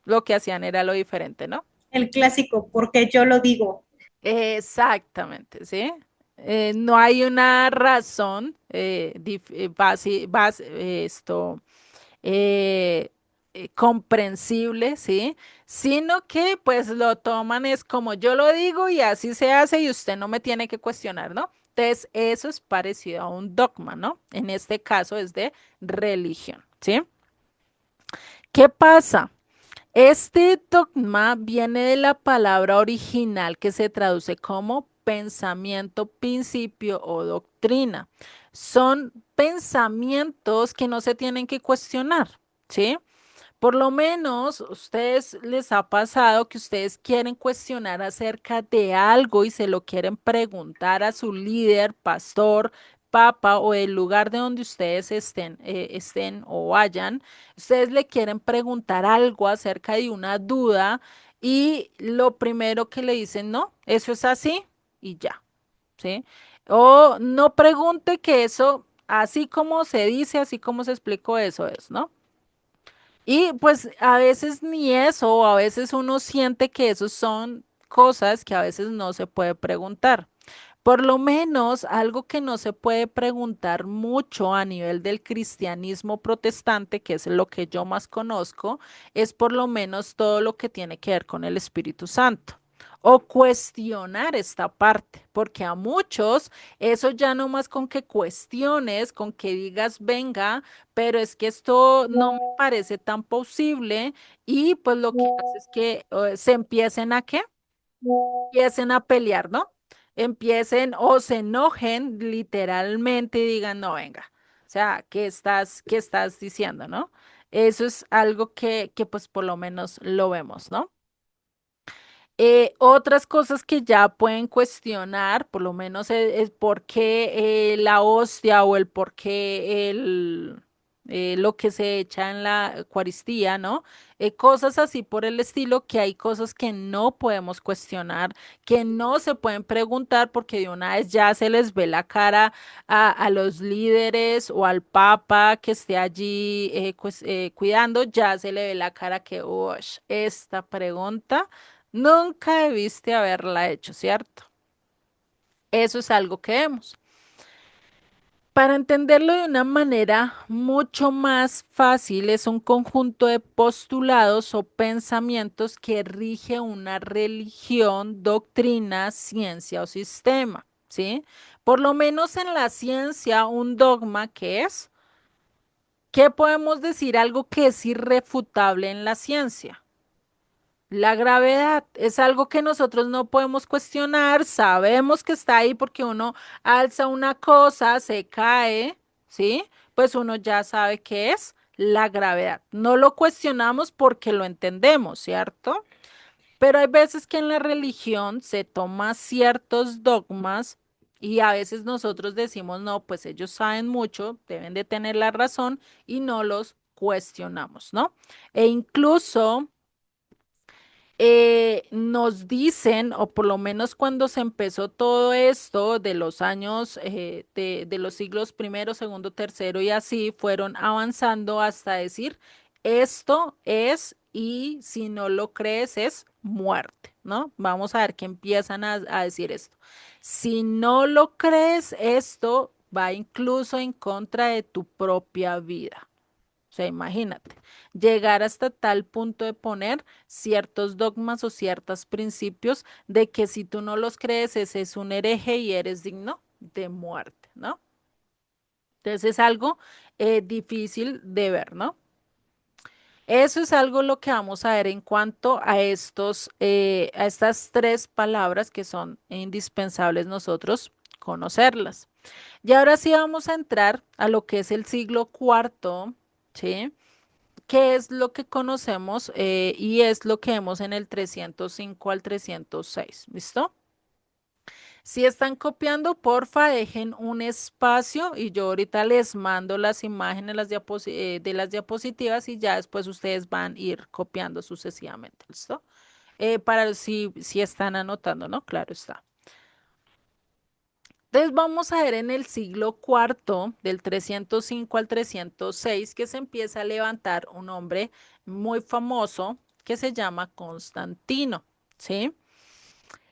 lo que hacían era lo diferente, ¿no? El clásico, porque yo lo digo. Exactamente, ¿sí? No hay una razón eh, comprensible, ¿sí? Sino que pues lo toman es como yo lo digo y así se hace y usted no me tiene que cuestionar, ¿no? Entonces, eso es parecido a un dogma, ¿no? En este caso es de religión, ¿sí? ¿Qué pasa? Este dogma viene de la palabra original que se traduce como pensamiento, principio o doctrina. Son pensamientos que no se tienen que cuestionar, ¿sí? Por lo menos, ustedes les ha pasado que ustedes quieren cuestionar acerca de algo y se lo quieren preguntar a su líder, pastor, papa o el lugar de donde ustedes estén o vayan. Ustedes le quieren preguntar algo acerca de una duda y lo primero que le dicen, no, eso es así y ya, ¿sí? O no pregunte que eso, así como se dice, así como se explicó, eso es, ¿no? Y pues a veces ni eso, o a veces uno siente que esos son cosas que a veces no se puede preguntar. Por lo menos algo que no se puede preguntar mucho a nivel del cristianismo protestante, que es lo que yo más conozco, es por lo menos todo lo que tiene que ver con el Espíritu Santo. O cuestionar esta parte, porque a muchos eso ya no más con que cuestiones, con que digas, venga, pero es que esto no me parece tan posible y pues lo que hace es que se empiecen a qué, empiecen a pelear, ¿no? Empiecen o se enojen literalmente y digan, no, venga, o sea, qué estás diciendo, ¿no? Eso es algo que pues por lo menos lo vemos, ¿no? Otras cosas que ya pueden cuestionar, por lo menos es por qué la hostia o el por qué lo que se echa en la Eucaristía, ¿no? Cosas así por el estilo, que hay cosas que no podemos cuestionar, que no se pueden preguntar porque de una vez ya se les ve la cara a los líderes o al papa que esté allí cuidando, ya se le ve la cara que, ush, esta pregunta. Nunca debiste haberla hecho, ¿cierto? Eso es algo que vemos. Para entenderlo de una manera mucho más fácil, es un conjunto de postulados o pensamientos que rige una religión, doctrina, ciencia o sistema, ¿sí? Por lo menos en la ciencia, un dogma que es, ¿qué podemos decir? Algo que es irrefutable en la ciencia. La gravedad es algo que nosotros no podemos cuestionar, sabemos que está ahí porque uno alza una cosa, se cae, ¿sí? Pues uno ya sabe qué es la gravedad. No lo cuestionamos porque lo entendemos, ¿cierto? Pero hay veces que en la religión se toma ciertos dogmas y a veces nosotros decimos, no, pues ellos saben mucho, deben de tener la razón y no los cuestionamos, ¿no? E incluso nos dicen, o por lo menos cuando se empezó todo esto de los años, de los siglos primero, segundo, tercero y así, fueron avanzando hasta decir, esto es y si no lo crees es muerte, ¿no? Vamos a ver qué empiezan a decir esto. Si no lo crees, esto va incluso en contra de tu propia vida. O sea, imagínate, llegar hasta tal punto de poner ciertos dogmas o ciertos principios de que si tú no los crees, ese es un hereje y eres digno de muerte, ¿no? Entonces es algo difícil de ver, ¿no? Eso es algo lo que vamos a ver en cuanto a a estas tres palabras que son indispensables nosotros conocerlas. Y ahora sí vamos a entrar a lo que es el siglo cuarto, ¿sí? Que es lo que conocemos y es lo que vemos en el 305 al 306. ¿Listo? Si están copiando, porfa, dejen un espacio y yo ahorita les mando las imágenes de las diapositivas y ya después ustedes van a ir copiando sucesivamente. ¿Listo? Para si están anotando, ¿no? Claro está. Entonces vamos a ver en el siglo cuarto, del 305 al 306, que se empieza a levantar un hombre muy famoso que se llama Constantino, ¿sí?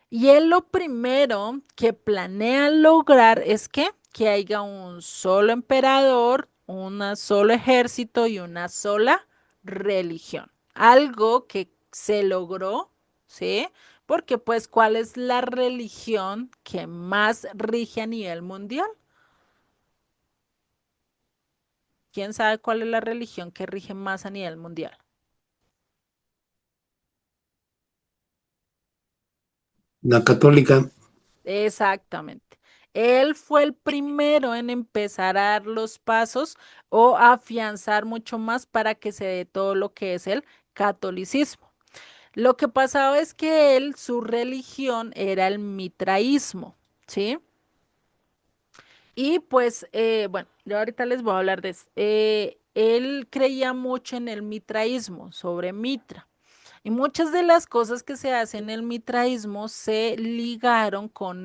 Y él lo primero que planea lograr es que haya un solo emperador, un solo ejército y una sola religión. Algo que se logró, ¿sí? Porque pues, ¿cuál es la religión que más rige a nivel mundial? ¿Quién sabe cuál es la religión que rige más a nivel mundial? La católica. Exactamente. Él fue el primero en empezar a dar los pasos o a afianzar mucho más para que se dé todo lo que es el catolicismo. Lo que pasaba es que él, su religión era el mitraísmo, ¿sí? Y pues, bueno, yo ahorita les voy a hablar de eso. Él creía mucho en el mitraísmo, sobre Mitra. Y muchas de las cosas que se hacen en el mitraísmo se ligaron con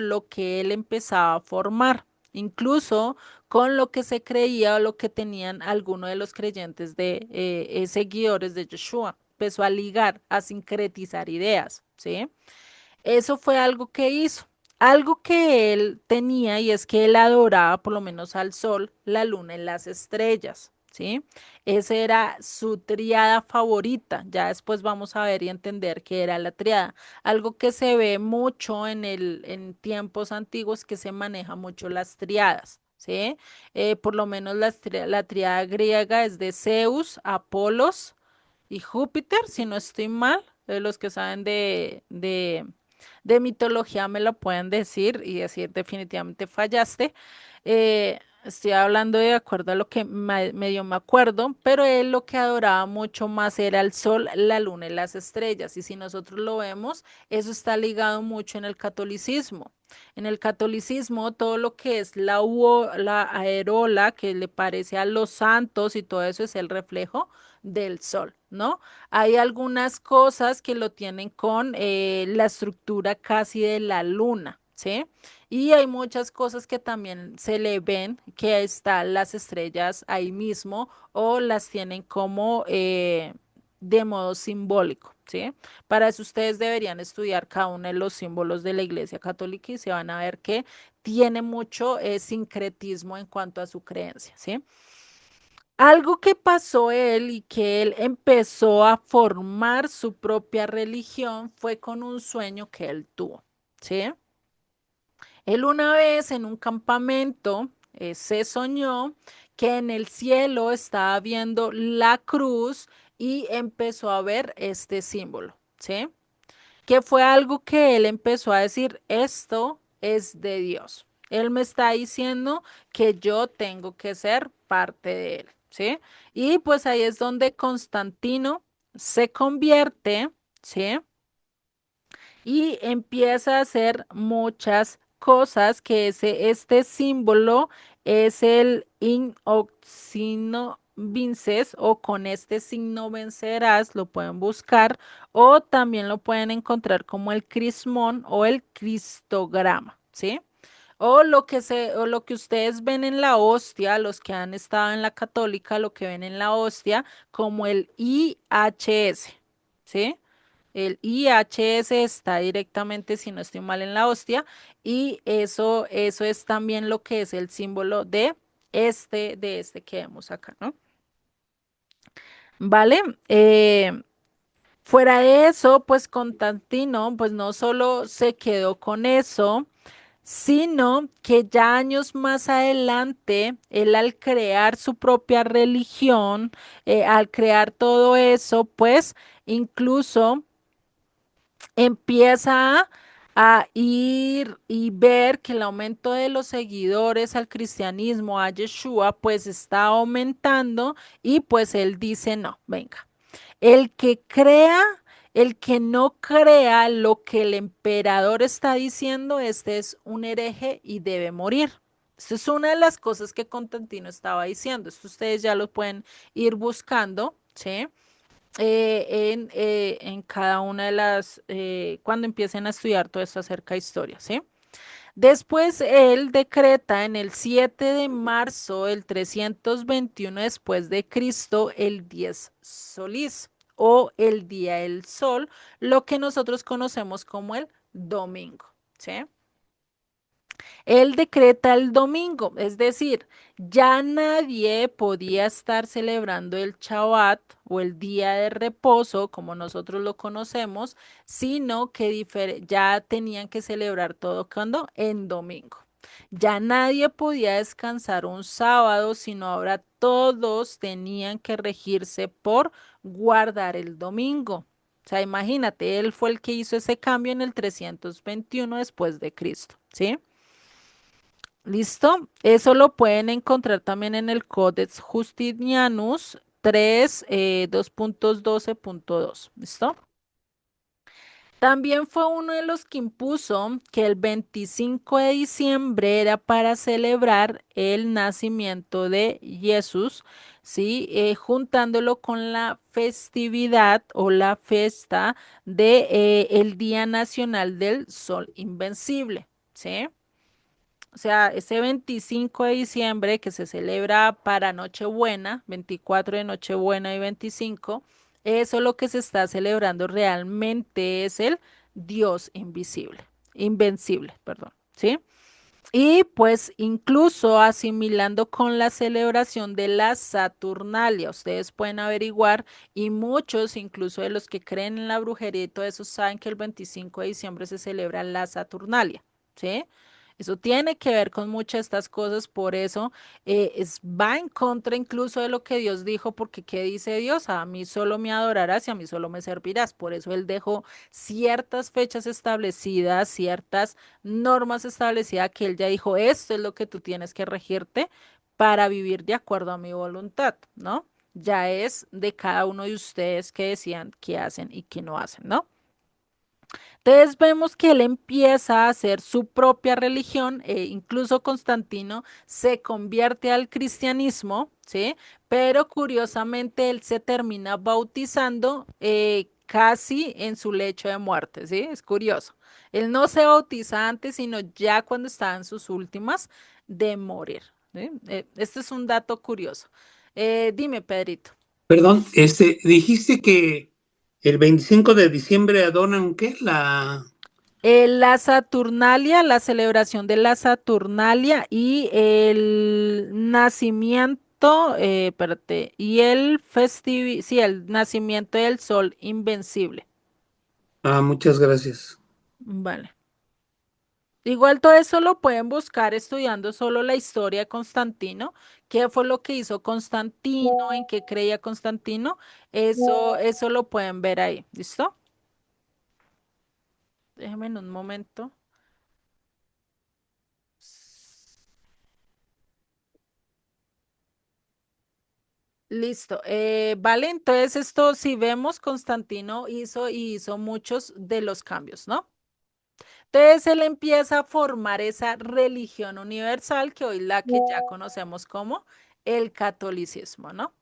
lo que él empezaba a formar, incluso con lo que se creía o lo que tenían algunos de los creyentes seguidores de Yeshua. Empezó a ligar, a sincretizar ideas, ¿sí? Eso fue algo que hizo. Algo que él tenía y es que él adoraba por lo menos al sol, la luna y las estrellas, ¿sí? Esa era su triada favorita. Ya después vamos a ver y entender qué era la triada. Algo que se ve mucho en tiempos antiguos que se maneja mucho las triadas, ¿sí? Por lo menos la triada griega es de Zeus, Apolos y Júpiter, si no estoy mal. Los que saben de mitología me lo pueden decir y decir definitivamente fallaste. Estoy hablando de acuerdo a lo que medio me acuerdo, pero él lo que adoraba mucho más era el sol, la luna y las estrellas. Y si nosotros lo vemos, eso está ligado mucho en el catolicismo. En el catolicismo, todo lo que es la aerola, que le parece a los santos y todo eso es el reflejo del sol, ¿no? Hay algunas cosas que lo tienen con la estructura casi de la luna, ¿sí? Y hay muchas cosas que también se le ven que están las estrellas ahí mismo o las tienen como de modo simbólico, ¿sí? Para eso ustedes deberían estudiar cada uno de los símbolos de la Iglesia Católica y se van a ver que tiene mucho sincretismo en cuanto a su creencia, ¿sí? Algo que pasó él y que él empezó a formar su propia religión fue con un sueño que él tuvo, ¿sí? Él una vez en un campamento se soñó que en el cielo estaba viendo la cruz y empezó a ver este símbolo, ¿sí? Que fue algo que él empezó a decir, esto es de Dios. Él me está diciendo que yo tengo que ser parte de él, ¿sí? Y pues ahí es donde Constantino se convierte, ¿sí? Y empieza a hacer muchas cosas que este símbolo es el in oxino vinces o con este signo vencerás, lo pueden buscar o también lo pueden encontrar como el crismón o el cristograma, ¿sí? O lo que ustedes ven en la hostia, los que han estado en la católica, lo que ven en la hostia como el IHS, ¿sí? El IHS está directamente, si no estoy mal, en la hostia, y eso es también lo que es el símbolo de este que vemos acá, ¿no? ¿Vale? Fuera de eso, pues Constantino, pues no solo se quedó con eso, sino que ya años más adelante, él al crear su propia religión, al crear todo eso, pues incluso empieza a ir y ver que el aumento de los seguidores al cristianismo, a Yeshua, pues está aumentando y pues él dice, no, venga. El que crea, el que no crea lo que el emperador está diciendo, este es un hereje y debe morir. Esto es una de las cosas que Constantino estaba diciendo. Esto ustedes ya lo pueden ir buscando, ¿sí? En cada una de cuando empiecen a estudiar todo esto acerca de historia, ¿sí? Después él decreta en el 7 de marzo del 321 después de Cristo el 10 Solís o el Día del Sol, lo que nosotros conocemos como el domingo, ¿sí? Él decreta el domingo, es decir, ya nadie podía estar celebrando el Shabbat o el día de reposo, como nosotros lo conocemos, sino que ya tenían que celebrar todo cuando en domingo. Ya nadie podía descansar un sábado, sino ahora todos tenían que regirse por guardar el domingo. O sea, imagínate, él fue el que hizo ese cambio en el 321 después de Cristo, ¿sí? ¿Listo? Eso lo pueden encontrar también en el Codex Justinianus 3, 2.12.2. ¿Listo? También fue uno de los que impuso que el 25 de diciembre era para celebrar el nacimiento de Jesús, ¿sí? Juntándolo con la festividad o la fiesta de, el Día Nacional del Sol Invencible, ¿sí? O sea, ese 25 de diciembre que se celebra para Nochebuena, 24 de Nochebuena y 25, eso lo que se está celebrando realmente es el Dios invisible, invencible, perdón, ¿sí? Y pues incluso asimilando con la celebración de la Saturnalia, ustedes pueden averiguar y muchos, incluso de los que creen en la brujería y todo eso, saben que el 25 de diciembre se celebra la Saturnalia, ¿sí? Eso tiene que ver con muchas de estas cosas, por eso va en contra incluso de lo que Dios dijo, porque ¿qué dice Dios? A mí solo me adorarás y a mí solo me servirás. Por eso Él dejó ciertas fechas establecidas, ciertas normas establecidas que Él ya dijo, esto es lo que tú tienes que regirte para vivir de acuerdo a mi voluntad, ¿no? Ya es de cada uno de ustedes que decían qué hacen y qué no hacen, ¿no? Entonces vemos que él empieza a hacer su propia religión, incluso Constantino se convierte al cristianismo, ¿sí? Pero curiosamente él se termina bautizando casi en su lecho de muerte, ¿sí? Es curioso. Él no se bautiza antes, sino ya cuando está en sus últimas de morir, ¿sí? Este es un dato curioso. Dime, Pedrito. Perdón, dijiste que el 25 de diciembre adoran, ¿qué? La Saturnalia, la celebración de la Saturnalia y el nacimiento, espérate, y sí, el nacimiento del sol invencible. Muchas gracias. Vale. Igual todo eso lo pueden buscar estudiando solo la historia de Constantino, qué fue lo que hizo Constantino, en qué creía Constantino, eso lo pueden ver ahí, ¿listo? Déjenme en un momento. Listo. Vale, entonces esto, si vemos, Constantino hizo muchos de los cambios, ¿no? Entonces él empieza a formar esa religión universal que hoy la que ya conocemos como el catolicismo, ¿no?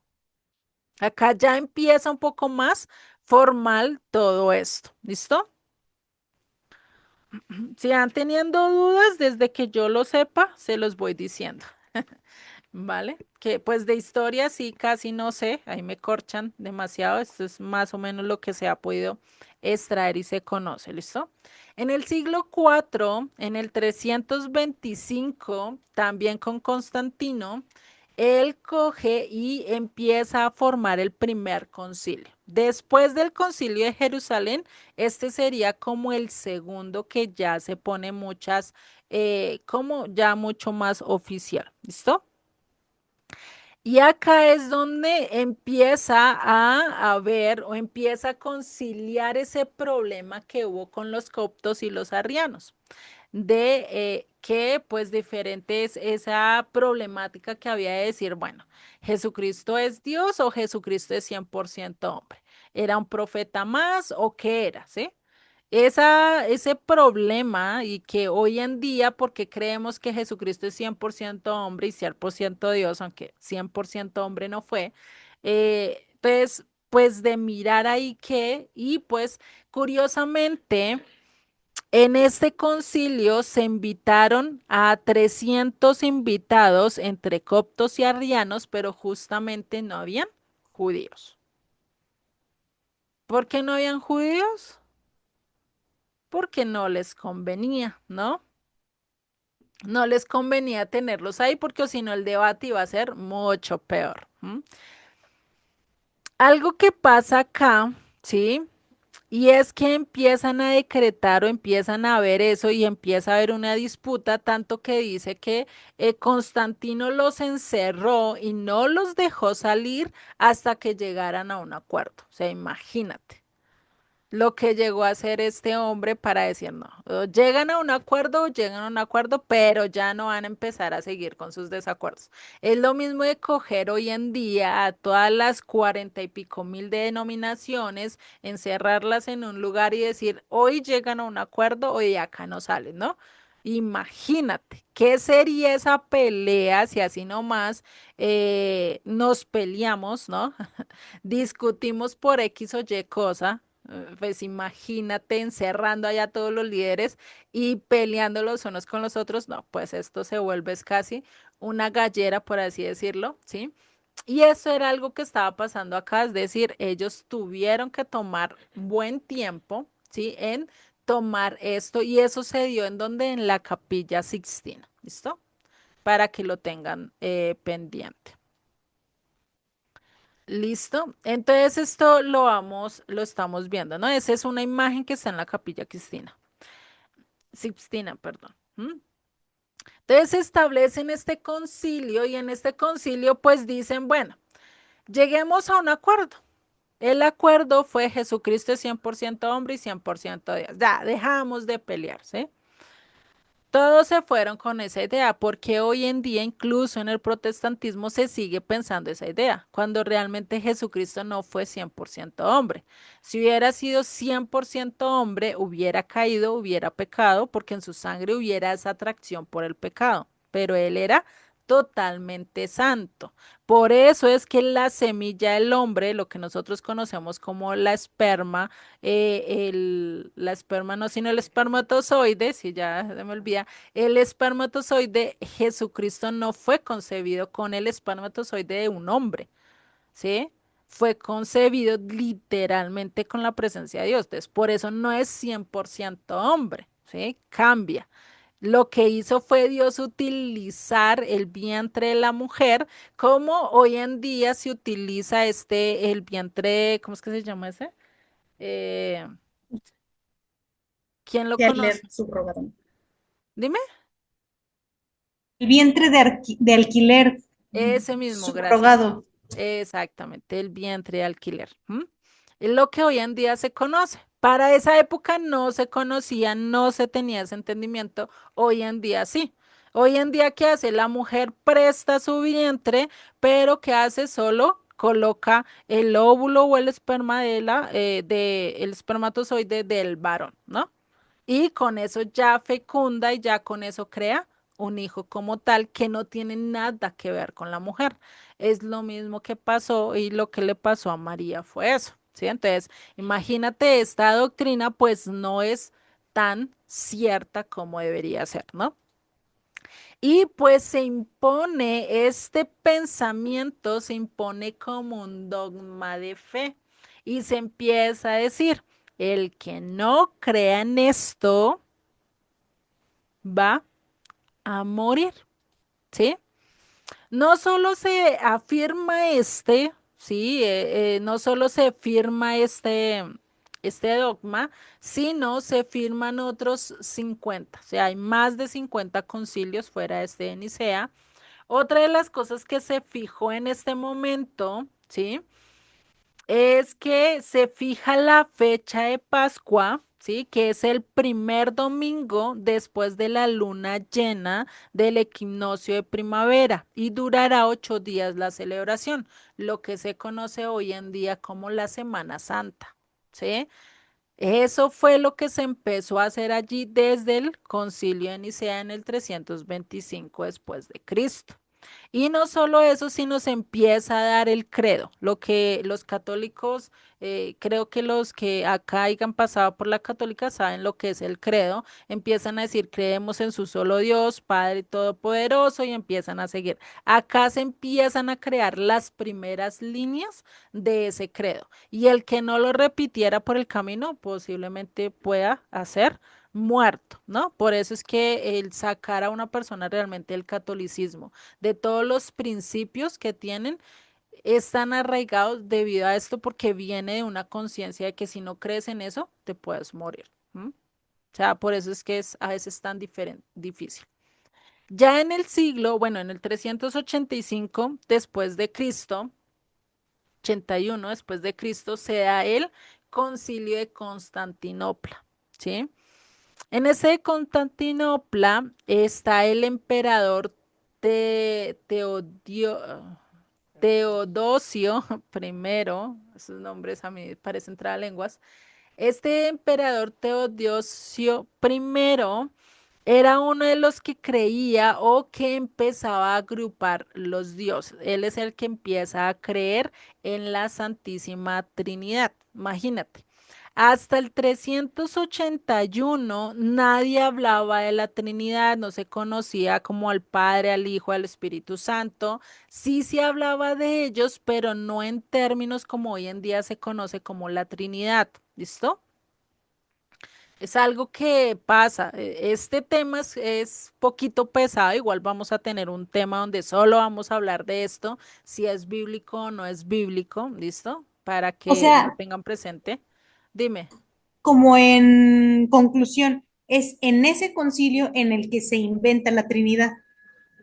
Acá ya empieza un poco más formal todo esto, ¿listo? Si han teniendo dudas, desde que yo lo sepa, se los voy diciendo. ¿Vale? Que pues de historia sí casi no sé, ahí me corchan demasiado, esto es más o menos lo que se ha podido extraer y se conoce, ¿listo? En el siglo IV, en el 325, también con Constantino, él coge y empieza a formar el primer concilio. Después del concilio de Jerusalén, este sería como el segundo que ya se pone muchas, como ya mucho más oficial, ¿listo? Y acá es donde empieza a ver o empieza a conciliar ese problema que hubo con los coptos y los arrianos, de que pues diferente es esa problemática que había de decir, bueno, ¿Jesucristo es Dios o Jesucristo es 100% hombre? ¿Era un profeta más o qué era? ¿Sí? Ese problema y que hoy en día, porque creemos que Jesucristo es 100% hombre y 100% Dios, aunque 100% hombre no fue, pues de mirar ahí que, y pues curiosamente, en este concilio se invitaron a 300 invitados entre coptos y arrianos, pero justamente no habían judíos. ¿Por qué no habían judíos? Porque no les convenía, ¿no? No les convenía tenerlos ahí porque si no el debate iba a ser mucho peor. ¿M? Algo que pasa acá, ¿sí? Y es que empiezan a decretar o empiezan a ver eso y empieza a haber una disputa, tanto que dice que Constantino los encerró y no los dejó salir hasta que llegaran a un acuerdo. O sea, imagínate lo que llegó a hacer este hombre para decir no, o llegan a un acuerdo, llegan a un acuerdo, pero ya no van a empezar a seguir con sus desacuerdos. Es lo mismo de coger hoy en día a todas las 40 y pico mil denominaciones, encerrarlas en un lugar y decir, hoy llegan a un acuerdo, hoy de acá no salen, ¿no? Imagínate, ¿qué sería esa pelea si así nomás nos peleamos, ¿no? Discutimos por X o Y cosa, pues imagínate encerrando allá a todos los líderes y peleando los unos con los otros, no, pues esto se vuelve es casi una gallera, por así decirlo, ¿sí? Y eso era algo que estaba pasando acá, es decir, ellos tuvieron que tomar buen tiempo, ¿sí? En tomar esto y eso se dio en donde en la Capilla Sixtina, ¿listo? Para que lo tengan pendiente. Listo. Entonces esto lo estamos viendo, ¿no? Esa es una imagen que está en la Capilla Sixtina, perdón. ¿Mm? Entonces establecen este concilio y en este concilio pues dicen, bueno, lleguemos a un acuerdo. El acuerdo fue Jesucristo es 100% hombre y 100% Dios. Ya, dejamos de pelear, ¿sí? Todos se fueron con esa idea, porque hoy en día incluso en el protestantismo se sigue pensando esa idea, cuando realmente Jesucristo no fue 100% hombre. Si hubiera sido 100% hombre, hubiera caído, hubiera pecado, porque en su sangre hubiera esa atracción por el pecado, pero él era totalmente santo. Por eso es que la semilla del hombre, lo que nosotros conocemos como la esperma, la esperma no, sino el espermatozoide, si ya se me olvida, el espermatozoide, Jesucristo no fue concebido con el espermatozoide de un hombre, ¿sí? Fue concebido literalmente con la presencia de Dios. Entonces, por eso no es 100% hombre, ¿sí? Cambia. Lo que hizo fue Dios utilizar el vientre de la mujer como hoy en día se utiliza el vientre, ¿cómo es que se llama ese? Eh, ¿Quién lo De conoce? alquiler subrogado. Dime. El vientre de alquiler Ese mismo, gracias. subrogado. Exactamente, el vientre de alquiler. ¿M? Es lo que hoy en día se conoce. Para esa época no se conocía, no se tenía ese entendimiento. Hoy en día sí. Hoy en día, ¿qué hace? La mujer presta su vientre, pero ¿qué hace? Solo coloca el óvulo o el esperma el espermatozoide del varón, ¿no? Y con eso ya fecunda y ya con eso crea un hijo como tal que no tiene nada que ver con la mujer. Es lo mismo que pasó y lo que le pasó a María fue eso, ¿sí? Entonces, imagínate, esta doctrina pues no es tan cierta como debería ser, ¿no? Y pues se impone, este pensamiento se impone como un dogma de fe y se empieza a decir, el que no crea en esto va a morir, ¿sí? No solo se afirma sí, no solo se firma este dogma, sino se firman otros 50. O sea, hay más de 50 concilios fuera de este de Nicea. Otra de las cosas que se fijó en este momento, ¿sí? Es que se fija la fecha de Pascua, ¿sí? Que es el primer domingo después de la luna llena del equinoccio de primavera y durará 8 días la celebración, lo que se conoce hoy en día como la Semana Santa, ¿sí? Eso fue lo que se empezó a hacer allí desde el Concilio de Nicea en el 325 después de Cristo. Y no solo eso, sino se empieza a dar el credo, lo que los católicos, creo que los que acá hayan pasado por la católica saben lo que es el credo, empiezan a decir, creemos en su solo Dios, Padre Todopoderoso, y empiezan a seguir. Acá se empiezan a crear las primeras líneas de ese credo, y el que no lo repitiera por el camino posiblemente pueda hacer muerto, ¿no? Por eso es que el sacar a una persona realmente del catolicismo, de todos los principios que tienen, están arraigados debido a esto porque viene de una conciencia de que si no crees en eso, te puedes morir. ¿M? O sea, por eso es que es a veces tan difícil. Ya en el siglo, bueno, en el 385 después de Cristo, 81 después de Cristo, se da el Concilio de Constantinopla, ¿sí? En ese de Constantinopla está el emperador Teodosio primero, esos nombres a mí parecen trabalenguas. Este emperador Teodosio primero era uno de los que creía o que empezaba a agrupar los dioses. Él es el que empieza a creer en la Santísima Trinidad. Imagínate. Hasta el 381 nadie hablaba de la Trinidad, no se conocía como al Padre, al Hijo, al Espíritu Santo. Sí se hablaba de ellos, pero no en términos como hoy en día se conoce como la Trinidad. ¿Listo? Es algo que pasa. Este tema es poquito pesado. Igual vamos a tener un tema donde solo vamos a hablar de esto, si es bíblico o no es bíblico. ¿Listo? Para O que lo sea, tengan presente. Dime. como en conclusión, es en ese concilio en el que se inventa la Trinidad,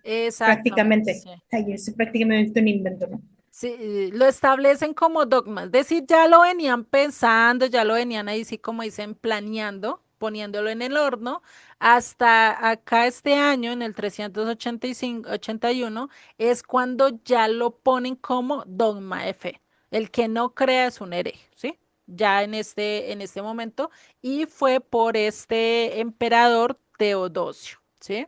Exactamente, prácticamente. sí. Ay, es prácticamente un invento, ¿no? Sí, lo establecen como dogma, es decir, ya lo venían pensando, ya lo venían ahí, sí, como dicen, planeando, poniéndolo en el horno, hasta acá este año, en el 385, 81, es cuando ya lo ponen como dogma de fe. El que no crea es un hereje, ¿sí? Ya en este momento, y fue por este emperador Teodosio, ¿sí?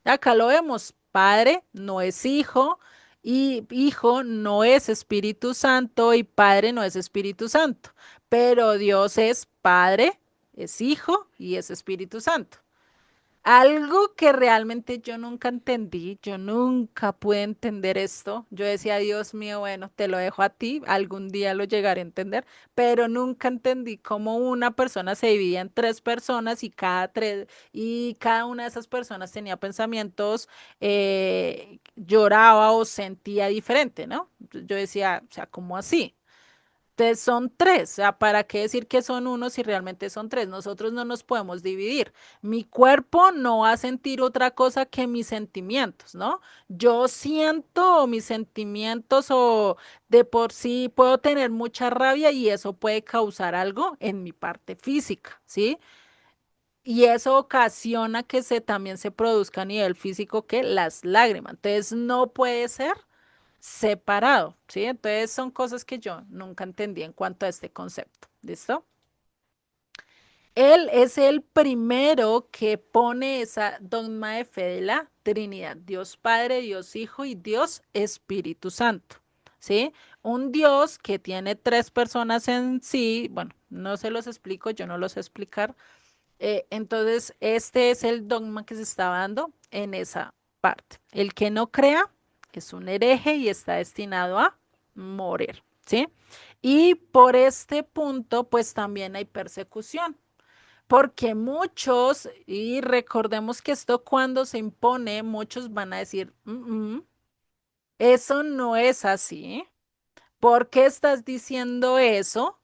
Acá lo vemos, Padre no es Hijo y Hijo no es Espíritu Santo y Padre no es Espíritu Santo, pero Dios es Padre, es Hijo y es Espíritu Santo. Algo que realmente yo nunca entendí, yo nunca pude entender esto. Yo decía, Dios mío, bueno, te lo dejo a ti, algún día lo llegaré a entender, pero nunca entendí cómo una persona se dividía en tres personas y cada una de esas personas tenía pensamientos, lloraba o sentía diferente, ¿no? Yo decía, o sea, ¿cómo así? Entonces son tres, o sea, ¿para qué decir que son uno si realmente son tres? Nosotros no nos podemos dividir. Mi cuerpo no va a sentir otra cosa que mis sentimientos, ¿no? Yo siento mis sentimientos o de por sí puedo tener mucha rabia y eso puede causar algo en mi parte física, ¿sí? Y eso ocasiona que también se produzca a nivel físico que las lágrimas. Entonces no puede ser separado, ¿sí? Entonces son cosas que yo nunca entendí en cuanto a este concepto, ¿listo? Él es el primero que pone esa dogma de fe de la Trinidad, Dios Padre, Dios Hijo y Dios Espíritu Santo, ¿sí? Un Dios que tiene tres personas en sí, bueno, no se los explico, yo no los sé explicar, Entonces, este es el dogma que se estaba dando en esa parte. El que no crea es un hereje y está destinado a morir, ¿sí? Y por este punto, pues también hay persecución, porque muchos, y recordemos que esto cuando se impone, muchos van a decir, eso no es así. ¿Por qué estás diciendo eso?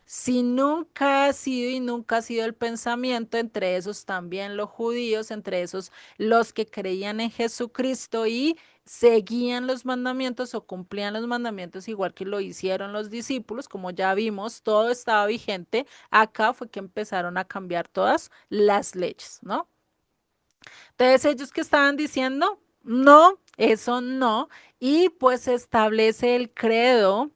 Si nunca ha sido y nunca ha sido el pensamiento, entre esos también los judíos, entre esos los que creían en Jesucristo y seguían los mandamientos o cumplían los mandamientos igual que lo hicieron los discípulos, como ya vimos, todo estaba vigente. Acá fue que empezaron a cambiar todas las leyes, ¿no? Entonces, ellos que estaban diciendo, no, eso no, y pues se establece el credo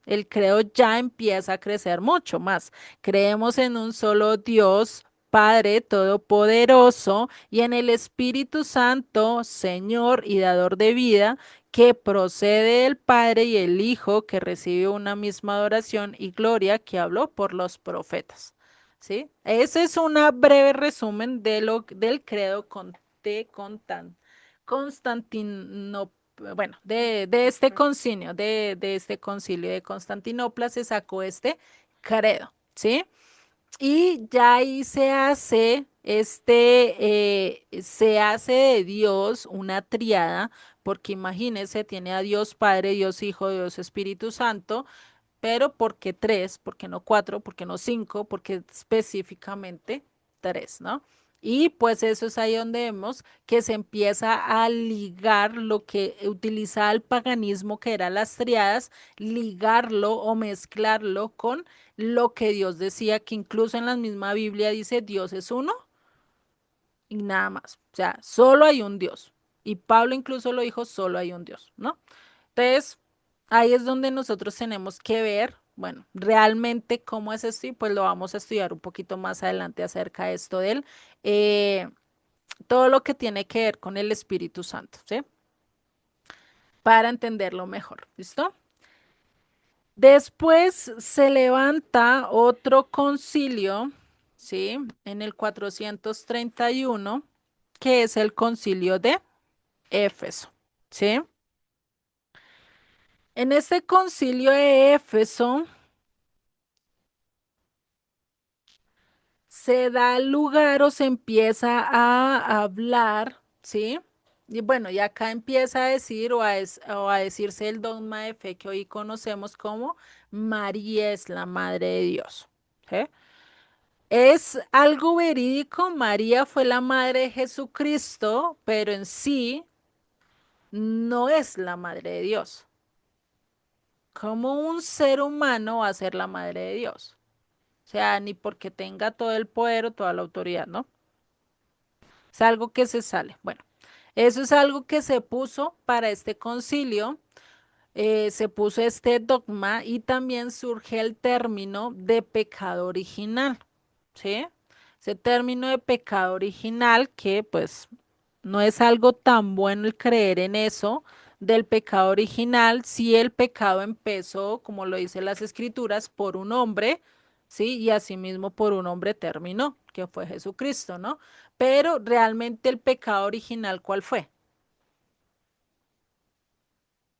ya empieza a crecer mucho más. Creemos en un solo Dios, Padre Todopoderoso, y en el Espíritu Santo, Señor y Dador de vida, que procede del Padre y el Hijo, que recibe una misma adoración y gloria que habló por los profetas. ¿Sí? Ese es un breve resumen del credo de Constantino, bueno, de este concilio, de este concilio de Constantinopla se sacó este credo, ¿sí? Y ya ahí se hace de Dios una triada, porque imagínense, tiene a Dios Padre, Dios Hijo, Dios Espíritu Santo, pero ¿por qué tres? ¿Por qué no cuatro? ¿Por qué no cinco? Porque específicamente tres, ¿no? Y pues eso es ahí donde vemos que se empieza a ligar lo que utilizaba el paganismo, que eran las triadas, ligarlo o mezclarlo con lo que Dios decía, que incluso en la misma Biblia dice Dios es uno y nada más. O sea, solo hay un Dios. Y Pablo incluso lo dijo, solo hay un Dios, ¿no? Entonces, ahí es donde nosotros tenemos que ver, bueno, realmente cómo es esto y pues lo vamos a estudiar un poquito más adelante acerca de esto de él, eh, todo lo que tiene que ver con el Espíritu Santo, ¿sí? Para entenderlo mejor, ¿listo? Después se levanta otro concilio, ¿sí? En el 431, que es el concilio de Éfeso, ¿sí? En este concilio de Éfeso se da lugar o se empieza a hablar, ¿sí? Y bueno, y acá empieza a decir o a decirse el dogma de fe que hoy conocemos como María es la Madre de Dios, ¿sí? Es algo verídico, María fue la madre de Jesucristo, pero en sí no es la madre de Dios. ¿Cómo un ser humano va a ser la madre de Dios? O sea, ni porque tenga todo el poder o toda la autoridad, ¿no? Es algo que se sale. Bueno, eso es algo que se puso para este concilio, se puso este dogma y también surge el término de pecado original, ¿sí? Ese término de pecado original que pues no es algo tan bueno el creer en eso del pecado original, si el pecado empezó, como lo dicen las escrituras, por un hombre, ¿sí? Y asimismo por un hombre terminó, que fue Jesucristo, ¿no? Pero realmente el pecado original, ¿cuál fue?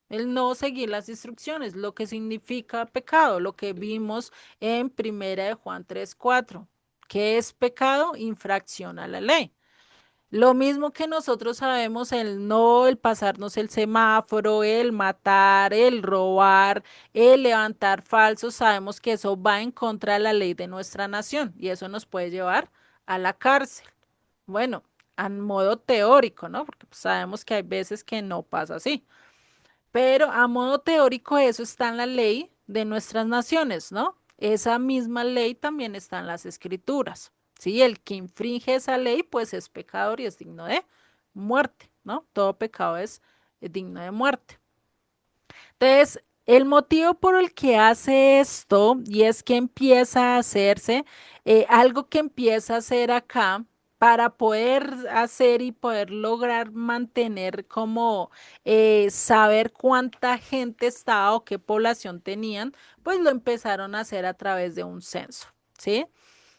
El no seguir las instrucciones, lo que significa pecado, lo que vimos en Primera de Juan 3:4. ¿Qué es pecado? Infracción a la ley. Lo mismo que nosotros sabemos, el no, el pasarnos el semáforo, el matar, el robar, el levantar falsos, sabemos que eso va en contra de la ley de nuestra nación y eso nos puede llevar a la cárcel. Bueno, a modo teórico, ¿no? Porque pues, sabemos que hay veces que no pasa así. Pero a modo teórico eso está en la ley de nuestras naciones, ¿no? Esa misma ley también está en las escrituras. Sí, el que infringe esa ley, pues es pecador y es digno de muerte, ¿no? Todo pecado es digno de muerte. Entonces, el motivo por el que hace esto, y es que empieza a hacerse, algo que empieza a hacer acá, para poder hacer y poder lograr mantener como saber cuánta gente estaba o qué población tenían, pues lo empezaron a hacer a través de un censo, ¿sí?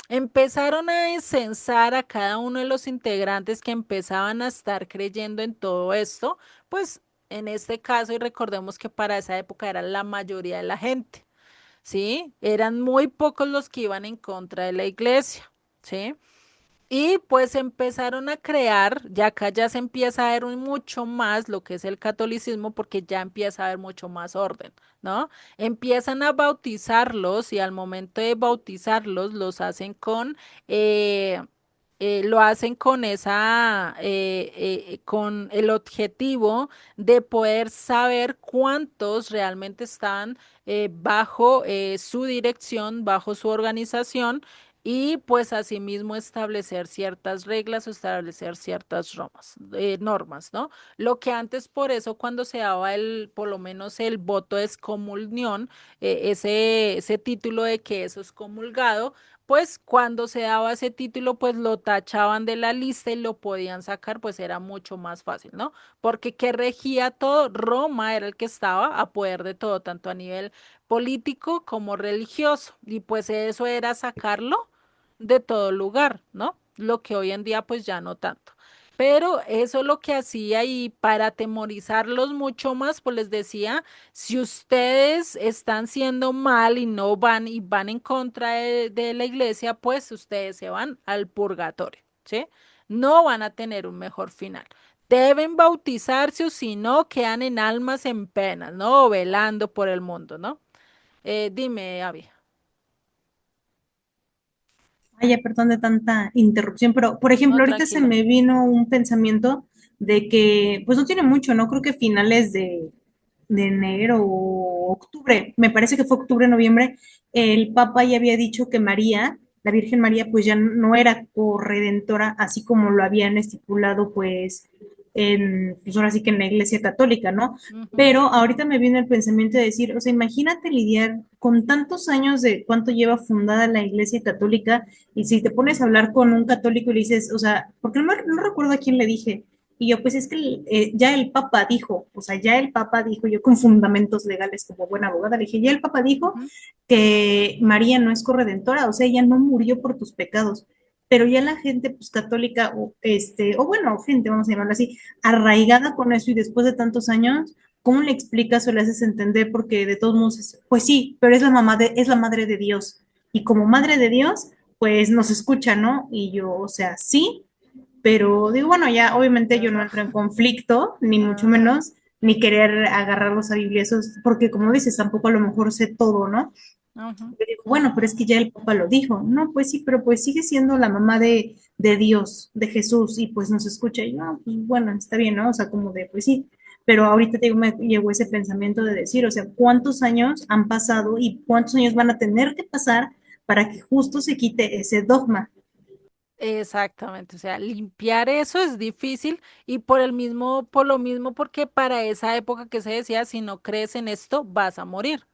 Empezaron a censar a cada uno de los integrantes que empezaban a estar creyendo en todo esto, pues en este caso, y recordemos que para esa época era la mayoría de la gente, ¿sí? Eran muy pocos los que iban en contra de la iglesia, ¿sí? Y pues empezaron a crear, ya acá ya se empieza a ver mucho más lo que es el catolicismo, porque ya empieza a haber mucho más orden, ¿no? Empiezan a bautizarlos y al momento de bautizarlos los hacen eh, lo hacen con con el objetivo de poder saber cuántos realmente están bajo su dirección, bajo su organización y pues asimismo establecer ciertas reglas o establecer ciertas normas, ¿no? Lo que antes por eso cuando se daba por lo menos el voto de excomunión, ese título de que eso es comulgado, pues cuando se daba ese título, pues lo tachaban de la lista y lo podían sacar, pues era mucho más fácil, ¿no? Porque que regía todo, Roma era el que estaba a poder de todo, tanto a nivel político como religioso, y pues eso era sacarlo de todo lugar, ¿no? Lo que hoy en día pues ya no tanto. Pero eso lo que hacía y para atemorizarlos mucho más, pues les decía, si ustedes están siendo mal y no van y van en contra de la iglesia, pues ustedes se van al purgatorio, ¿sí? No van a tener un mejor final. Deben bautizarse o si no, quedan en almas en penas, ¿no? O velando por el mundo, ¿no? Dime, Avi. Ay, ya, perdón de tanta interrupción, pero por No, ejemplo, ahorita se tranquila. me vino un pensamiento de que, pues no tiene mucho, ¿no? Creo que finales de enero o octubre, me parece que fue octubre, noviembre, el Papa ya había dicho que María, la Virgen María, pues ya no era corredentora, así como lo habían estipulado, pues, pues ahora sí que en la Iglesia Católica, ¿no? Ujú, Pero ahorita me viene el pensamiento de decir, o sea, imagínate lidiar con tantos años de cuánto lleva fundada la Iglesia Católica y si te pones a hablar con un católico y le dices, o sea, porque no recuerdo a quién le dije, y yo, pues es que ya el Papa dijo, o sea, ya el Papa dijo, yo con fundamentos legales como buena abogada, le dije, ya el Papa dijo ujú, que María no es corredentora, o sea, ella no murió por tus pecados, pero ya la gente, pues católica, o bueno, gente, vamos a llamarlo así, arraigada con eso y después de tantos años, ¿cómo le explicas o le haces entender? Porque de todos modos, pues sí, pero es la madre de Dios. Y como madre de Dios, pues nos escucha, ¿no? Y yo, o sea, sí, pero digo, bueno, ya obviamente yo no pero, entro en conflicto, ni mucho ajá, menos, ni querer agarrarlos a bibliazos, porque como dices, tampoco a lo mejor sé todo, ¿no? ujú. Yo digo, bueno, pero es que ya el Papa lo dijo. No, pues sí, pero pues sigue siendo la mamá de Dios, de Jesús, y pues nos escucha. Y no, pues bueno, está bien, ¿no? O sea, como de, pues sí. Pero ahorita te digo, me llegó ese pensamiento de decir, o sea, ¿cuántos años han pasado y cuántos años van a tener que pasar para que justo se quite ese dogma? Exactamente, o sea, limpiar eso es difícil y por lo mismo, porque para esa época que se decía, si no crees en esto, vas a morir.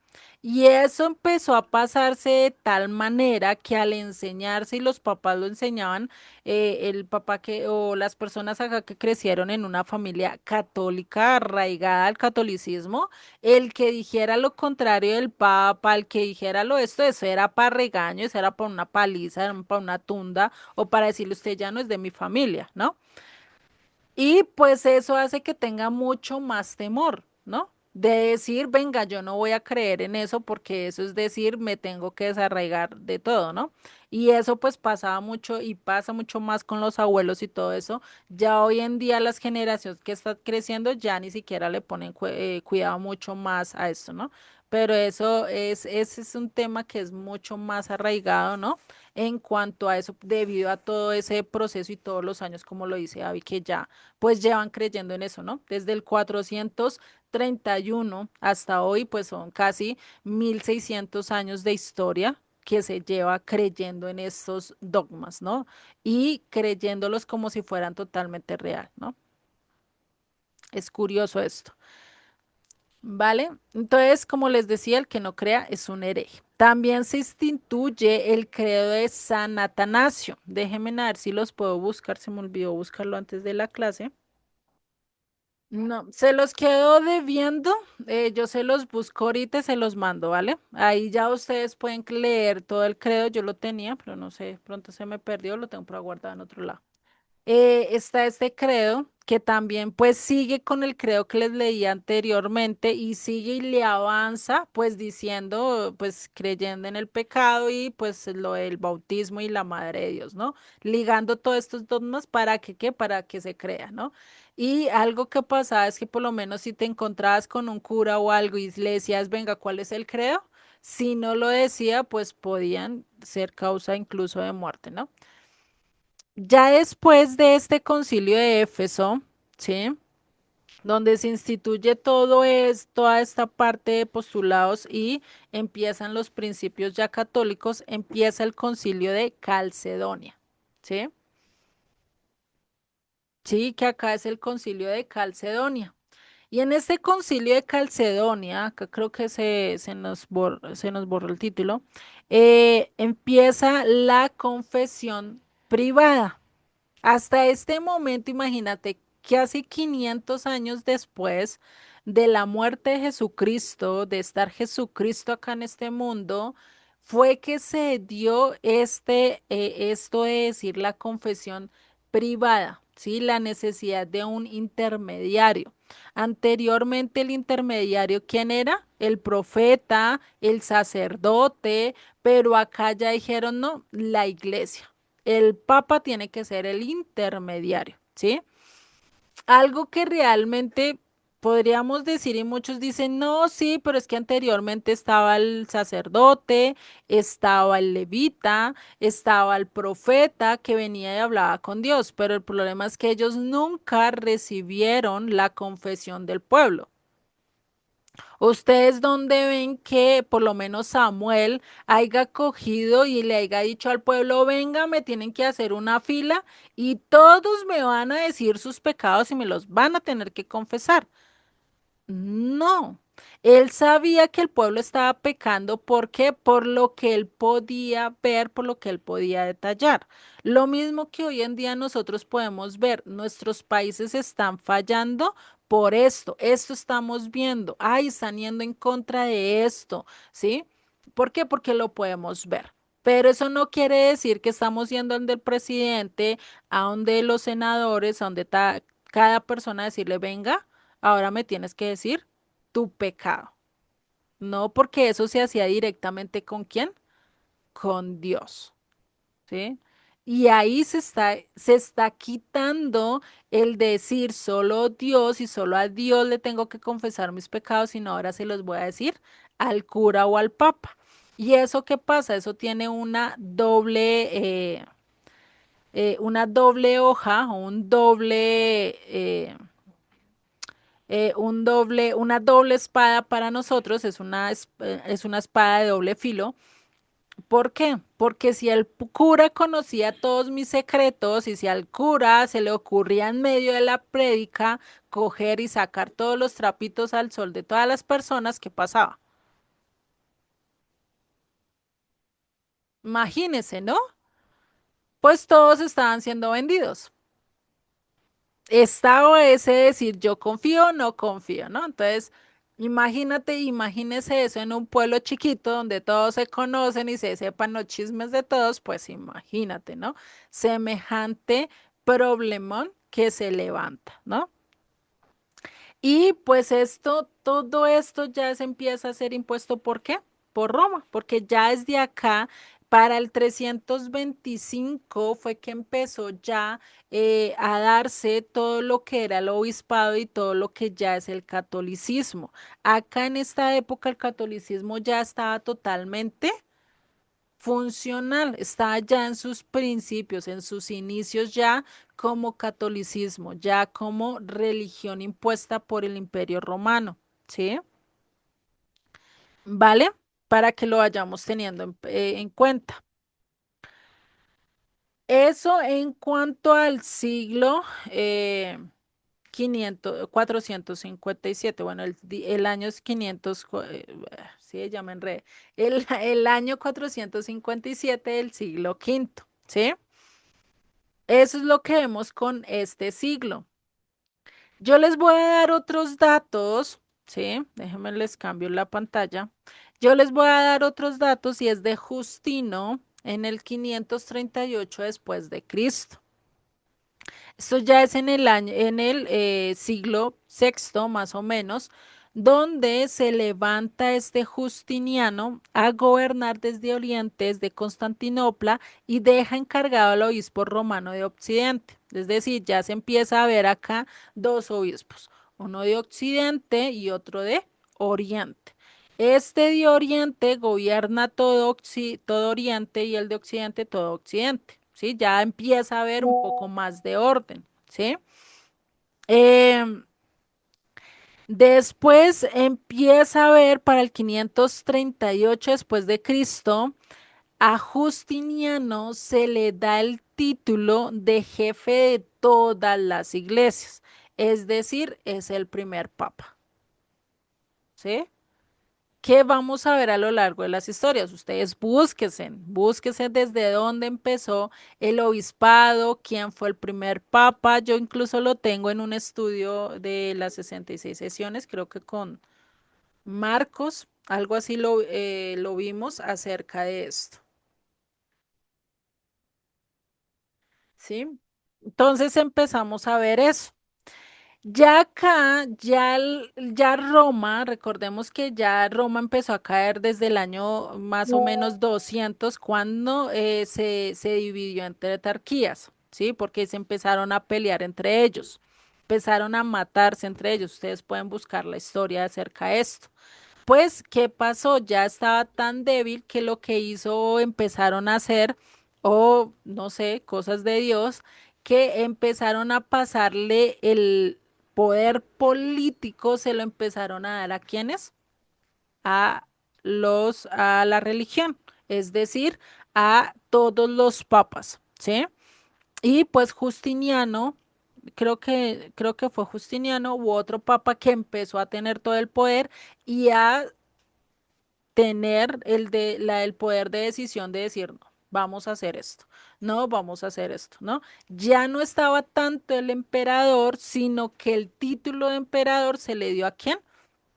Y eso empezó a pasarse de tal manera que al enseñarse y los papás lo enseñaban, el papá que o las personas acá que crecieron en una familia católica arraigada al catolicismo, el que dijera lo contrario del papa, el que dijera lo esto, eso era para regaño, eso era para una paliza, era para una tunda o para decirle usted ya no es de mi familia, ¿no? Y pues eso hace que tenga mucho más temor, ¿no? De decir, venga, yo no voy a creer en eso porque eso es decir, me tengo que desarraigar de todo, ¿no? Y eso pues pasaba mucho y pasa mucho más con los abuelos y todo eso. Ya hoy en día las generaciones que están creciendo ya ni siquiera le ponen cuidado mucho más a esto, ¿no? Pero ese es un tema que es mucho más arraigado, ¿no? En cuanto a eso, debido a todo ese proceso y todos los años, como lo dice Abby, que ya pues llevan creyendo en eso, ¿no? Desde el 431 hasta hoy, pues son casi 1600 años de historia que se lleva creyendo en estos dogmas, ¿no? Y creyéndolos como si fueran totalmente real, ¿no? Es curioso esto. ¿Vale? Entonces, como les decía, el que no crea es un hereje. También se instituye el credo de San Atanasio. Déjenme ver si los puedo buscar, se me olvidó buscarlo antes de la clase. No, se los quedo debiendo. Yo se los busco ahorita y se los mando, ¿vale? Ahí ya ustedes pueden leer todo el credo. Yo lo tenía, pero no sé, pronto se me perdió, lo tengo por ahí guardado en otro lado. Está este credo que también pues sigue con el credo que les leí anteriormente y sigue y le avanza pues diciendo pues creyendo en el pecado y pues lo del bautismo y la madre de Dios, ¿no? Ligando todos estos dogmas para que, ¿qué? Para que se crea, ¿no? Y algo que pasaba es que por lo menos si te encontrabas con un cura o algo y le decías, venga, ¿cuál es el credo? Si no lo decía, pues podían ser causa incluso de muerte, ¿no? Ya después de este concilio de Éfeso, ¿sí? Donde se instituye toda esta parte de postulados y empiezan los principios ya católicos, empieza el concilio de Calcedonia, ¿sí? Sí, que acá es el concilio de Calcedonia. Y en este concilio de Calcedonia, acá creo que se nos borró el título, empieza la confesión privada. Hasta este momento, imagínate, casi 500 años después de la muerte de Jesucristo, de estar Jesucristo acá en este mundo, fue que se dio esto de decir la confesión privada, ¿sí? La necesidad de un intermediario. Anteriormente el intermediario, ¿quién era? El profeta, el sacerdote, pero acá ya dijeron, no, la iglesia. El papa tiene que ser el intermediario, ¿sí? Algo que realmente podríamos decir y muchos dicen, no, sí, pero es que anteriormente estaba el sacerdote, estaba el levita, estaba el profeta que venía y hablaba con Dios, pero el problema es que ellos nunca recibieron la confesión del pueblo. ¿Ustedes dónde ven que por lo menos Samuel haya cogido y le haya dicho al pueblo, venga, me tienen que hacer una fila y todos me van a decir sus pecados y me los van a tener que confesar? No, él sabía que el pueblo estaba pecando. ¿Por qué? Por lo que él podía ver, por lo que él podía detallar. Lo mismo que hoy en día nosotros podemos ver, nuestros países están fallando por esto estamos viendo, ay, están yendo en contra de esto, ¿sí? ¿Por qué? Porque lo podemos ver. Pero eso no quiere decir que estamos yendo donde el presidente, a donde los senadores, a donde cada persona a decirle, venga. Ahora me tienes que decir tu pecado. No porque eso se hacía directamente con quién, con Dios, ¿sí? Y ahí se está quitando el decir solo Dios y solo a Dios le tengo que confesar mis pecados, sino ahora se los voy a decir al cura o al papa. ¿Y eso qué pasa? Eso tiene una doble hoja o una doble espada para nosotros, es una espada de doble filo. ¿Por qué? Porque si el cura conocía todos mis secretos y si al cura se le ocurría en medio de la prédica coger y sacar todos los trapitos al sol de todas las personas, ¿qué pasaba? Imagínense, ¿no? Pues todos estaban siendo vendidos. Estaba ese decir yo confío o no confío, ¿no? Entonces, imagínese eso en un pueblo chiquito donde todos se conocen y se sepan los chismes de todos, pues imagínate, ¿no? Semejante problemón que se levanta, ¿no? Y pues todo esto ya se empieza a ser impuesto, ¿por qué? Por Roma, porque ya desde acá, para el 325 fue que empezó ya a darse todo lo que era el obispado y todo lo que ya es el catolicismo. Acá en esta época el catolicismo ya estaba totalmente funcional, está ya en sus principios, en sus inicios ya como catolicismo, ya como religión impuesta por el Imperio Romano, ¿sí? ¿Vale? Para que lo vayamos teniendo en cuenta. Eso en cuanto al siglo 500, 457. Bueno, el año es 500, sí, ya me enredé. El año 457 del siglo quinto, ¿sí? Eso es lo que vemos con este siglo. Yo les voy a dar otros datos, ¿sí? Déjenme les cambio la pantalla. Yo les voy a dar otros datos y es de Justino en el 538 después de Cristo. Esto ya es en el año, en el siglo sexto más o menos, donde se levanta este Justiniano a gobernar desde Oriente, desde Constantinopla, y deja encargado al obispo romano de Occidente. Es decir, ya se empieza a ver acá dos obispos, uno de Occidente y otro de Oriente. Este de Oriente gobierna todo Oriente y el de Occidente todo Occidente, ¿sí? Ya empieza a haber un poco más de orden, ¿sí? Eh, Después empieza a haber para el 538 después de Cristo, a Justiniano se le da el título de jefe de todas las iglesias, es decir, es el primer papa, ¿sí? ¿Qué vamos a ver a lo largo de las historias? Ustedes búsquense desde dónde empezó el obispado, quién fue el primer papa. Yo incluso lo tengo en un estudio de las 66 sesiones, creo que con Marcos, algo así lo vimos acerca de esto, ¿sí? Entonces empezamos a ver eso. Ya acá, ya Roma, recordemos que ya Roma empezó a caer desde el año más o menos 200, cuando se dividió entre etarquías, ¿sí? Porque se empezaron a pelear entre ellos, empezaron a matarse entre ellos. Ustedes pueden buscar la historia acerca de esto. Pues, ¿qué pasó? Ya estaba tan débil que lo que hizo empezaron a hacer, o no sé, cosas de Dios, que empezaron a pasarle el poder político, se lo empezaron a dar a quienes, a la religión, es decir, a todos los papas, ¿sí? Y pues Justiniano, creo que fue Justiniano u otro papa que empezó a tener todo el poder y a tener el poder de decisión de decir, no, vamos a hacer esto, no, vamos a hacer esto, ¿no? Ya no estaba tanto el emperador, sino que el título de emperador se le dio a quién,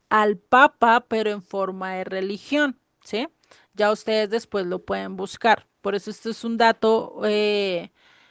al papa, pero en forma de religión, ¿sí? Ya ustedes después lo pueden buscar. Por eso esto es un dato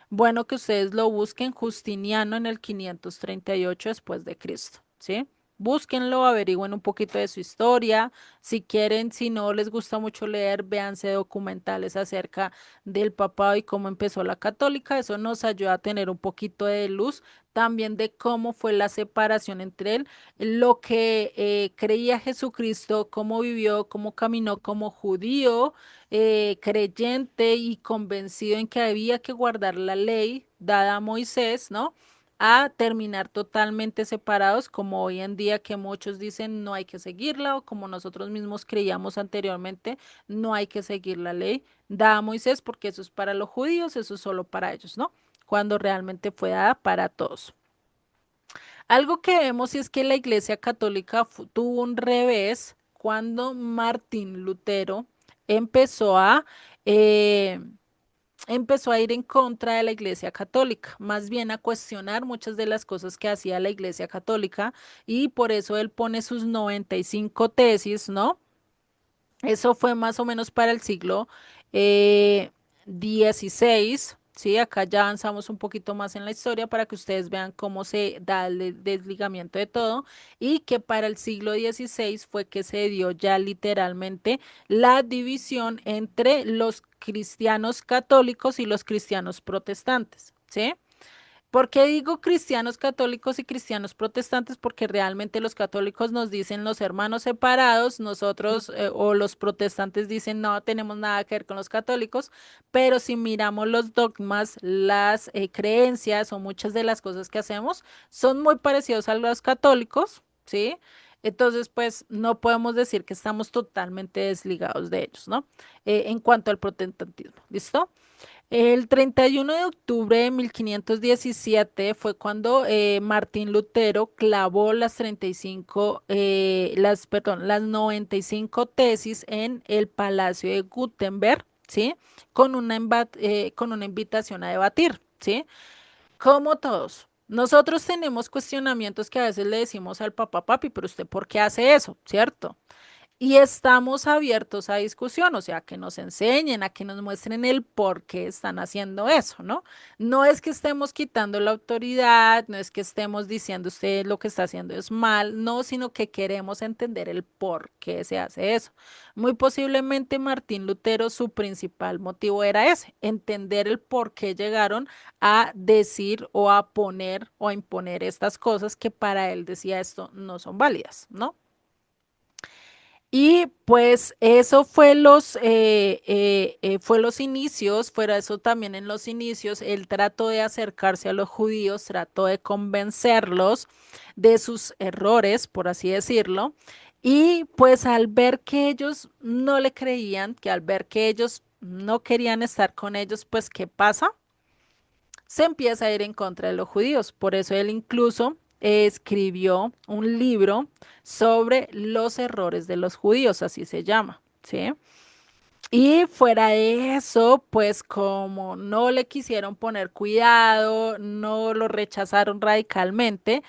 bueno que ustedes lo busquen, Justiniano en el 538 después de Cristo, ¿sí? Búsquenlo, averigüen un poquito de su historia. Si quieren, si no les gusta mucho leer, véanse documentales acerca del papado y cómo empezó la católica. Eso nos ayuda a tener un poquito de luz también de cómo fue la separación entre él, lo que creía Jesucristo, cómo vivió, cómo caminó como judío, creyente y convencido en que había que guardar la ley dada a Moisés, ¿no? A terminar totalmente separados, como hoy en día que muchos dicen no hay que seguirla, o como nosotros mismos creíamos anteriormente, no hay que seguir la ley dada a Moisés, porque eso es para los judíos, eso es solo para ellos, ¿no? Cuando realmente fue dada para todos. Algo que vemos es que la Iglesia Católica tuvo un revés cuando Martín Lutero empezó a, eh, empezó a ir en contra de la Iglesia Católica, más bien a cuestionar muchas de las cosas que hacía la Iglesia Católica, y por eso él pone sus 95 tesis, ¿no? Eso fue más o menos para el siglo XVI, ¿sí? Acá ya avanzamos un poquito más en la historia para que ustedes vean cómo se da el desligamiento de todo, y que para el siglo XVI fue que se dio ya literalmente la división entre los cristianos católicos y los cristianos protestantes, ¿sí? ¿Por qué digo cristianos católicos y cristianos protestantes? Porque realmente los católicos nos dicen los hermanos separados, nosotros o los protestantes dicen no tenemos nada que ver con los católicos, pero si miramos los dogmas, las creencias o muchas de las cosas que hacemos son muy parecidos a los católicos, ¿sí? Entonces, pues no podemos decir que estamos totalmente desligados de ellos, ¿no? En cuanto al protestantismo, ¿listo? El 31 de octubre de 1517 fue cuando Martín Lutero clavó las 35, perdón, las 95 tesis en el Palacio de Gutenberg, ¿sí? Con una invitación a debatir, ¿sí? Como todos. Nosotros tenemos cuestionamientos que a veces le decimos al papá, papi, pero usted ¿por qué hace eso? ¿Cierto? Y estamos abiertos a discusión, o sea, que nos enseñen, a que nos muestren el por qué están haciendo eso, ¿no? No es que estemos quitando la autoridad, no es que estemos diciendo usted lo que está haciendo es mal, no, sino que queremos entender el por qué se hace eso. Muy posiblemente Martín Lutero, su principal motivo era ese, entender el por qué llegaron a decir o a poner o a imponer estas cosas que para él decía esto no son válidas, ¿no? Y pues eso fue los inicios, fuera eso también en los inicios, él trató de acercarse a los judíos, trató de convencerlos de sus errores, por así decirlo, y pues al ver que ellos no le creían, que al ver que ellos no querían estar con ellos, pues ¿qué pasa? Se empieza a ir en contra de los judíos. Por eso él incluso escribió un libro sobre los errores de los judíos, así se llama, ¿sí? Y fuera de eso, pues como no le quisieron poner cuidado, no lo rechazaron radicalmente,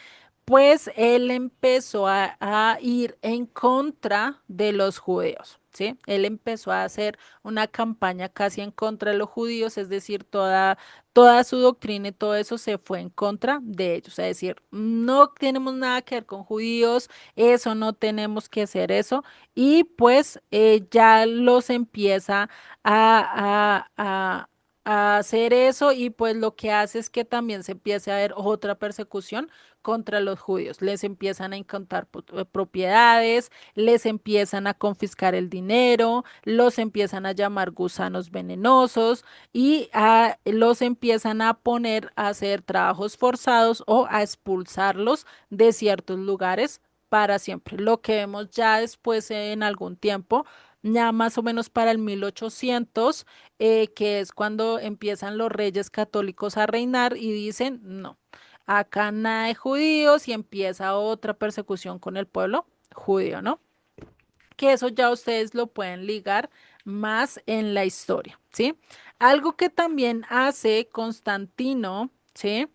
pues él empezó a ir en contra de los judíos, ¿sí? Él empezó a hacer una campaña casi en contra de los judíos, es decir, toda su doctrina y todo eso se fue en contra de ellos, es decir, no tenemos nada que ver con judíos, eso no tenemos que hacer eso, y pues ya los empieza a hacer eso y pues lo que hace es que también se empiece a ver otra persecución contra los judíos. Les empiezan a incatar propiedades, les empiezan a confiscar el dinero, los empiezan a llamar gusanos venenosos y los empiezan a poner a hacer trabajos forzados o a expulsarlos de ciertos lugares para siempre. Lo que vemos ya después en algún tiempo, ya más o menos para el 1800, que es cuando empiezan los reyes católicos a reinar y dicen, no, acá nada de judíos y empieza otra persecución con el pueblo judío, ¿no? Que eso ya ustedes lo pueden ligar más en la historia, ¿sí? Algo que también hace Constantino, ¿sí?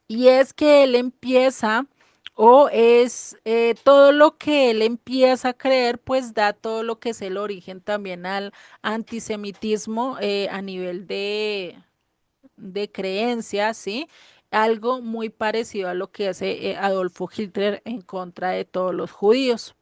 Y es que él empieza, o es todo lo que él empieza a creer, pues da todo lo que es el origen también al antisemitismo a nivel de creencias, ¿sí? Algo muy parecido a lo que hace Adolfo Hitler en contra de todos los judíos.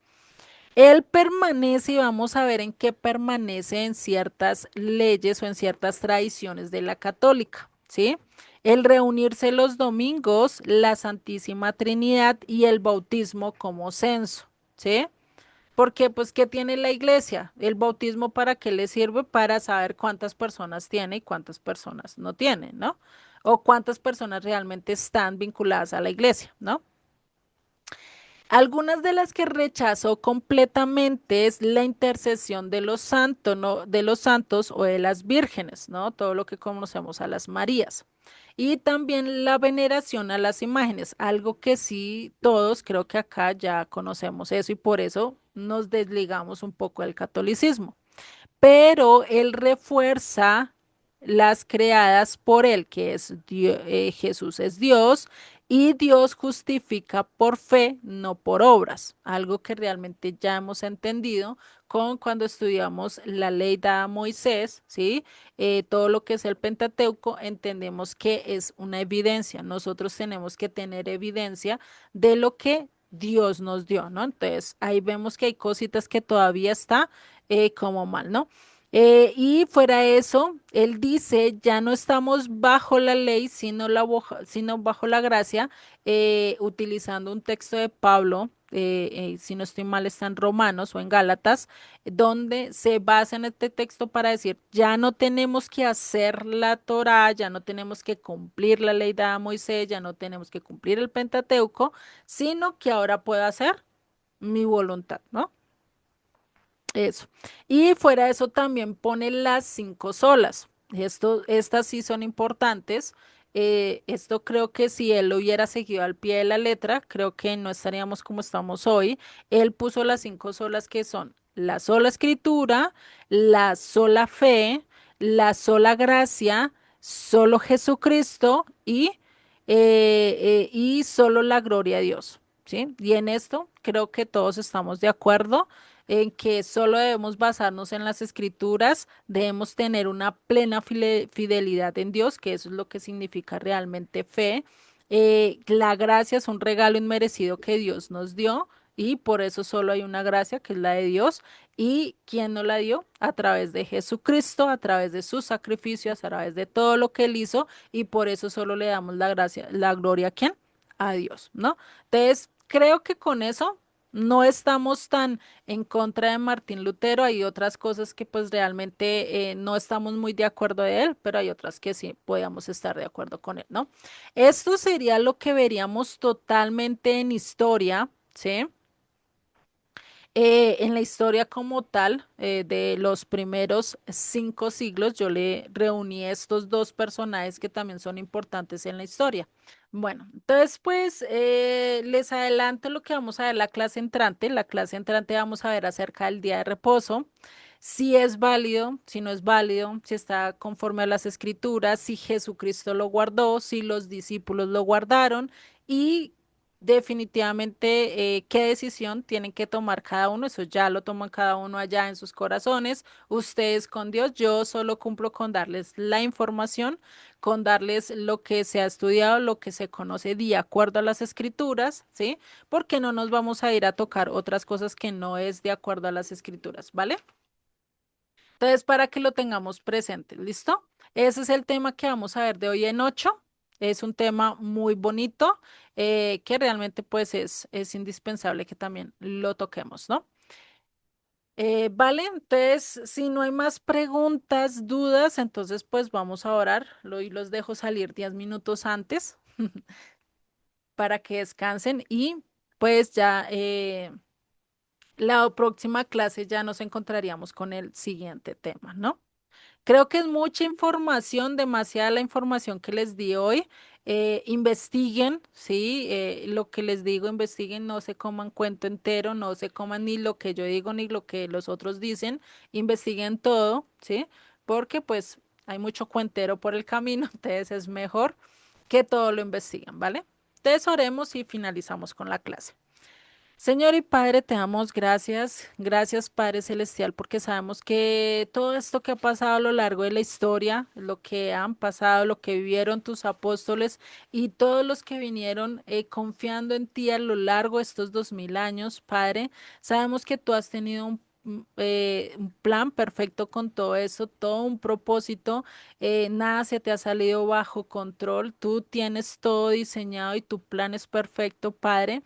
Él permanece y vamos a ver en qué permanece en ciertas leyes o en ciertas tradiciones de la católica, ¿sí? El reunirse los domingos, la Santísima Trinidad y el bautismo como censo, ¿sí? Porque, pues, ¿qué tiene la iglesia? El bautismo, ¿para qué le sirve? Para saber cuántas personas tiene y cuántas personas no tienen, ¿no? O cuántas personas realmente están vinculadas a la iglesia, ¿no? Algunas de las que rechazó completamente es la intercesión de los santos, ¿no? De los santos o de las vírgenes, ¿no? Todo lo que conocemos a las Marías. Y también la veneración a las imágenes, algo que sí todos creo que acá ya conocemos eso y por eso nos desligamos un poco del catolicismo, pero él refuerza las creadas por él, que es Jesús es Dios y Dios justifica por fe, no por obras, algo que realmente ya hemos entendido con cuando estudiamos la ley dada a Moisés, ¿sí? Todo lo que es el Pentateuco, entendemos que es una evidencia, nosotros tenemos que tener evidencia de lo que Dios nos dio, ¿no? Entonces, ahí vemos que hay cositas que todavía está como mal, ¿no? Y fuera de eso, él dice, ya no estamos bajo la ley, sino bajo la gracia, utilizando un texto de Pablo, si no estoy mal, está en Romanos o en Gálatas, donde se basa en este texto para decir, ya no tenemos que hacer la Torá, ya no tenemos que cumplir la ley de Moisés, ya no tenemos que cumplir el Pentateuco, sino que ahora puedo hacer mi voluntad, ¿no? Eso. Y fuera de eso también pone las cinco solas. Estas sí son importantes. Esto creo que si él lo hubiera seguido al pie de la letra, creo que no estaríamos como estamos hoy. Él puso las cinco solas que son la sola escritura, la sola fe, la sola gracia, solo Jesucristo y y solo la gloria a Dios, ¿sí? Y en esto creo que todos estamos de acuerdo en que solo debemos basarnos en las escrituras, debemos tener una plena fidelidad en Dios, que eso es lo que significa realmente fe. La gracia es un regalo inmerecido que Dios nos dio y por eso solo hay una gracia, que es la de Dios. ¿Y quién nos la dio? A través de Jesucristo, a través de su sacrificio, a través de todo lo que él hizo y por eso solo le damos la gracia, la gloria ¿a quién? A Dios, ¿no? Entonces, creo que con eso no estamos tan en contra de Martín Lutero. Hay otras cosas que pues realmente no estamos muy de acuerdo de él, pero hay otras que sí podíamos estar de acuerdo con él, ¿no? Esto sería lo que veríamos totalmente en historia, ¿sí? En la historia como tal, de los primeros 5 siglos, yo le reuní estos dos personajes que también son importantes en la historia. Bueno, entonces pues les adelanto lo que vamos a ver la clase entrante. La clase entrante vamos a ver acerca del día de reposo, si es válido, si no es válido, si está conforme a las escrituras, si Jesucristo lo guardó, si los discípulos lo guardaron y definitivamente, qué decisión tienen que tomar cada uno, eso ya lo toman cada uno allá en sus corazones. Ustedes con Dios, yo solo cumplo con darles la información, con darles lo que se ha estudiado, lo que se conoce de acuerdo a las escrituras, ¿sí? Porque no nos vamos a ir a tocar otras cosas que no es de acuerdo a las escrituras, ¿vale? Entonces, para que lo tengamos presente, ¿listo? Ese es el tema que vamos a ver de hoy en 8. Es un tema muy bonito, que realmente pues es indispensable que también lo toquemos, ¿no? Vale, entonces, si no hay más preguntas, dudas, entonces pues vamos a orar. Hoy los dejo salir 10 minutos antes para que descansen y pues ya la próxima clase ya nos encontraríamos con el siguiente tema, ¿no? Creo que es mucha información, demasiada la información que les di hoy. Investiguen, ¿sí? Lo que les digo, investiguen, no se coman cuento entero, no se coman ni lo que yo digo ni lo que los otros dicen. Investiguen todo, ¿sí? Porque pues hay mucho cuentero por el camino, entonces es mejor que todo lo investiguen, ¿vale? Entonces oremos y finalizamos con la clase. Señor y Padre, te damos gracias, gracias Padre Celestial, porque sabemos que todo esto que ha pasado a lo largo de la historia, lo que han pasado, lo que vivieron tus apóstoles y todos los que vinieron confiando en ti a lo largo de estos 2000 años, Padre, sabemos que tú has tenido un plan perfecto con todo eso, todo un propósito, nada se te ha salido bajo control, tú tienes todo diseñado y tu plan es perfecto, Padre.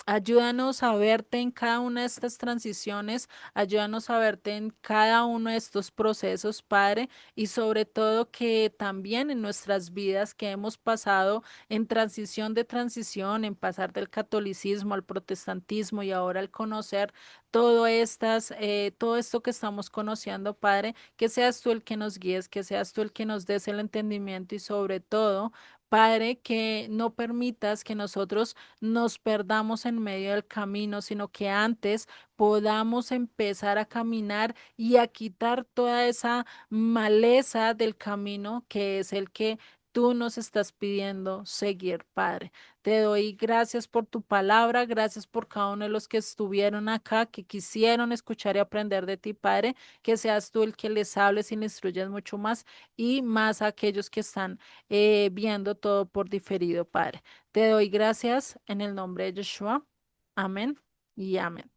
Ayúdanos a verte en cada una de estas transiciones, ayúdanos a verte en cada uno de estos procesos, Padre, y sobre todo que también en nuestras vidas que hemos pasado en transición de transición, en pasar del catolicismo al protestantismo y ahora al conocer todo esto que estamos conociendo, Padre, que seas tú el que nos guíes, que seas tú el que nos des el entendimiento y sobre todo, Padre, que no permitas que nosotros nos perdamos en medio del camino, sino que antes podamos empezar a caminar y a quitar toda esa maleza del camino que es el que tú nos estás pidiendo seguir, Padre. Te doy gracias por tu palabra, gracias por cada uno de los que estuvieron acá, que quisieron escuchar y aprender de ti, Padre, que seas tú el que les hables y les instruyas mucho más y más a aquellos que están viendo todo por diferido, Padre. Te doy gracias en el nombre de Yeshua. Amén y amén.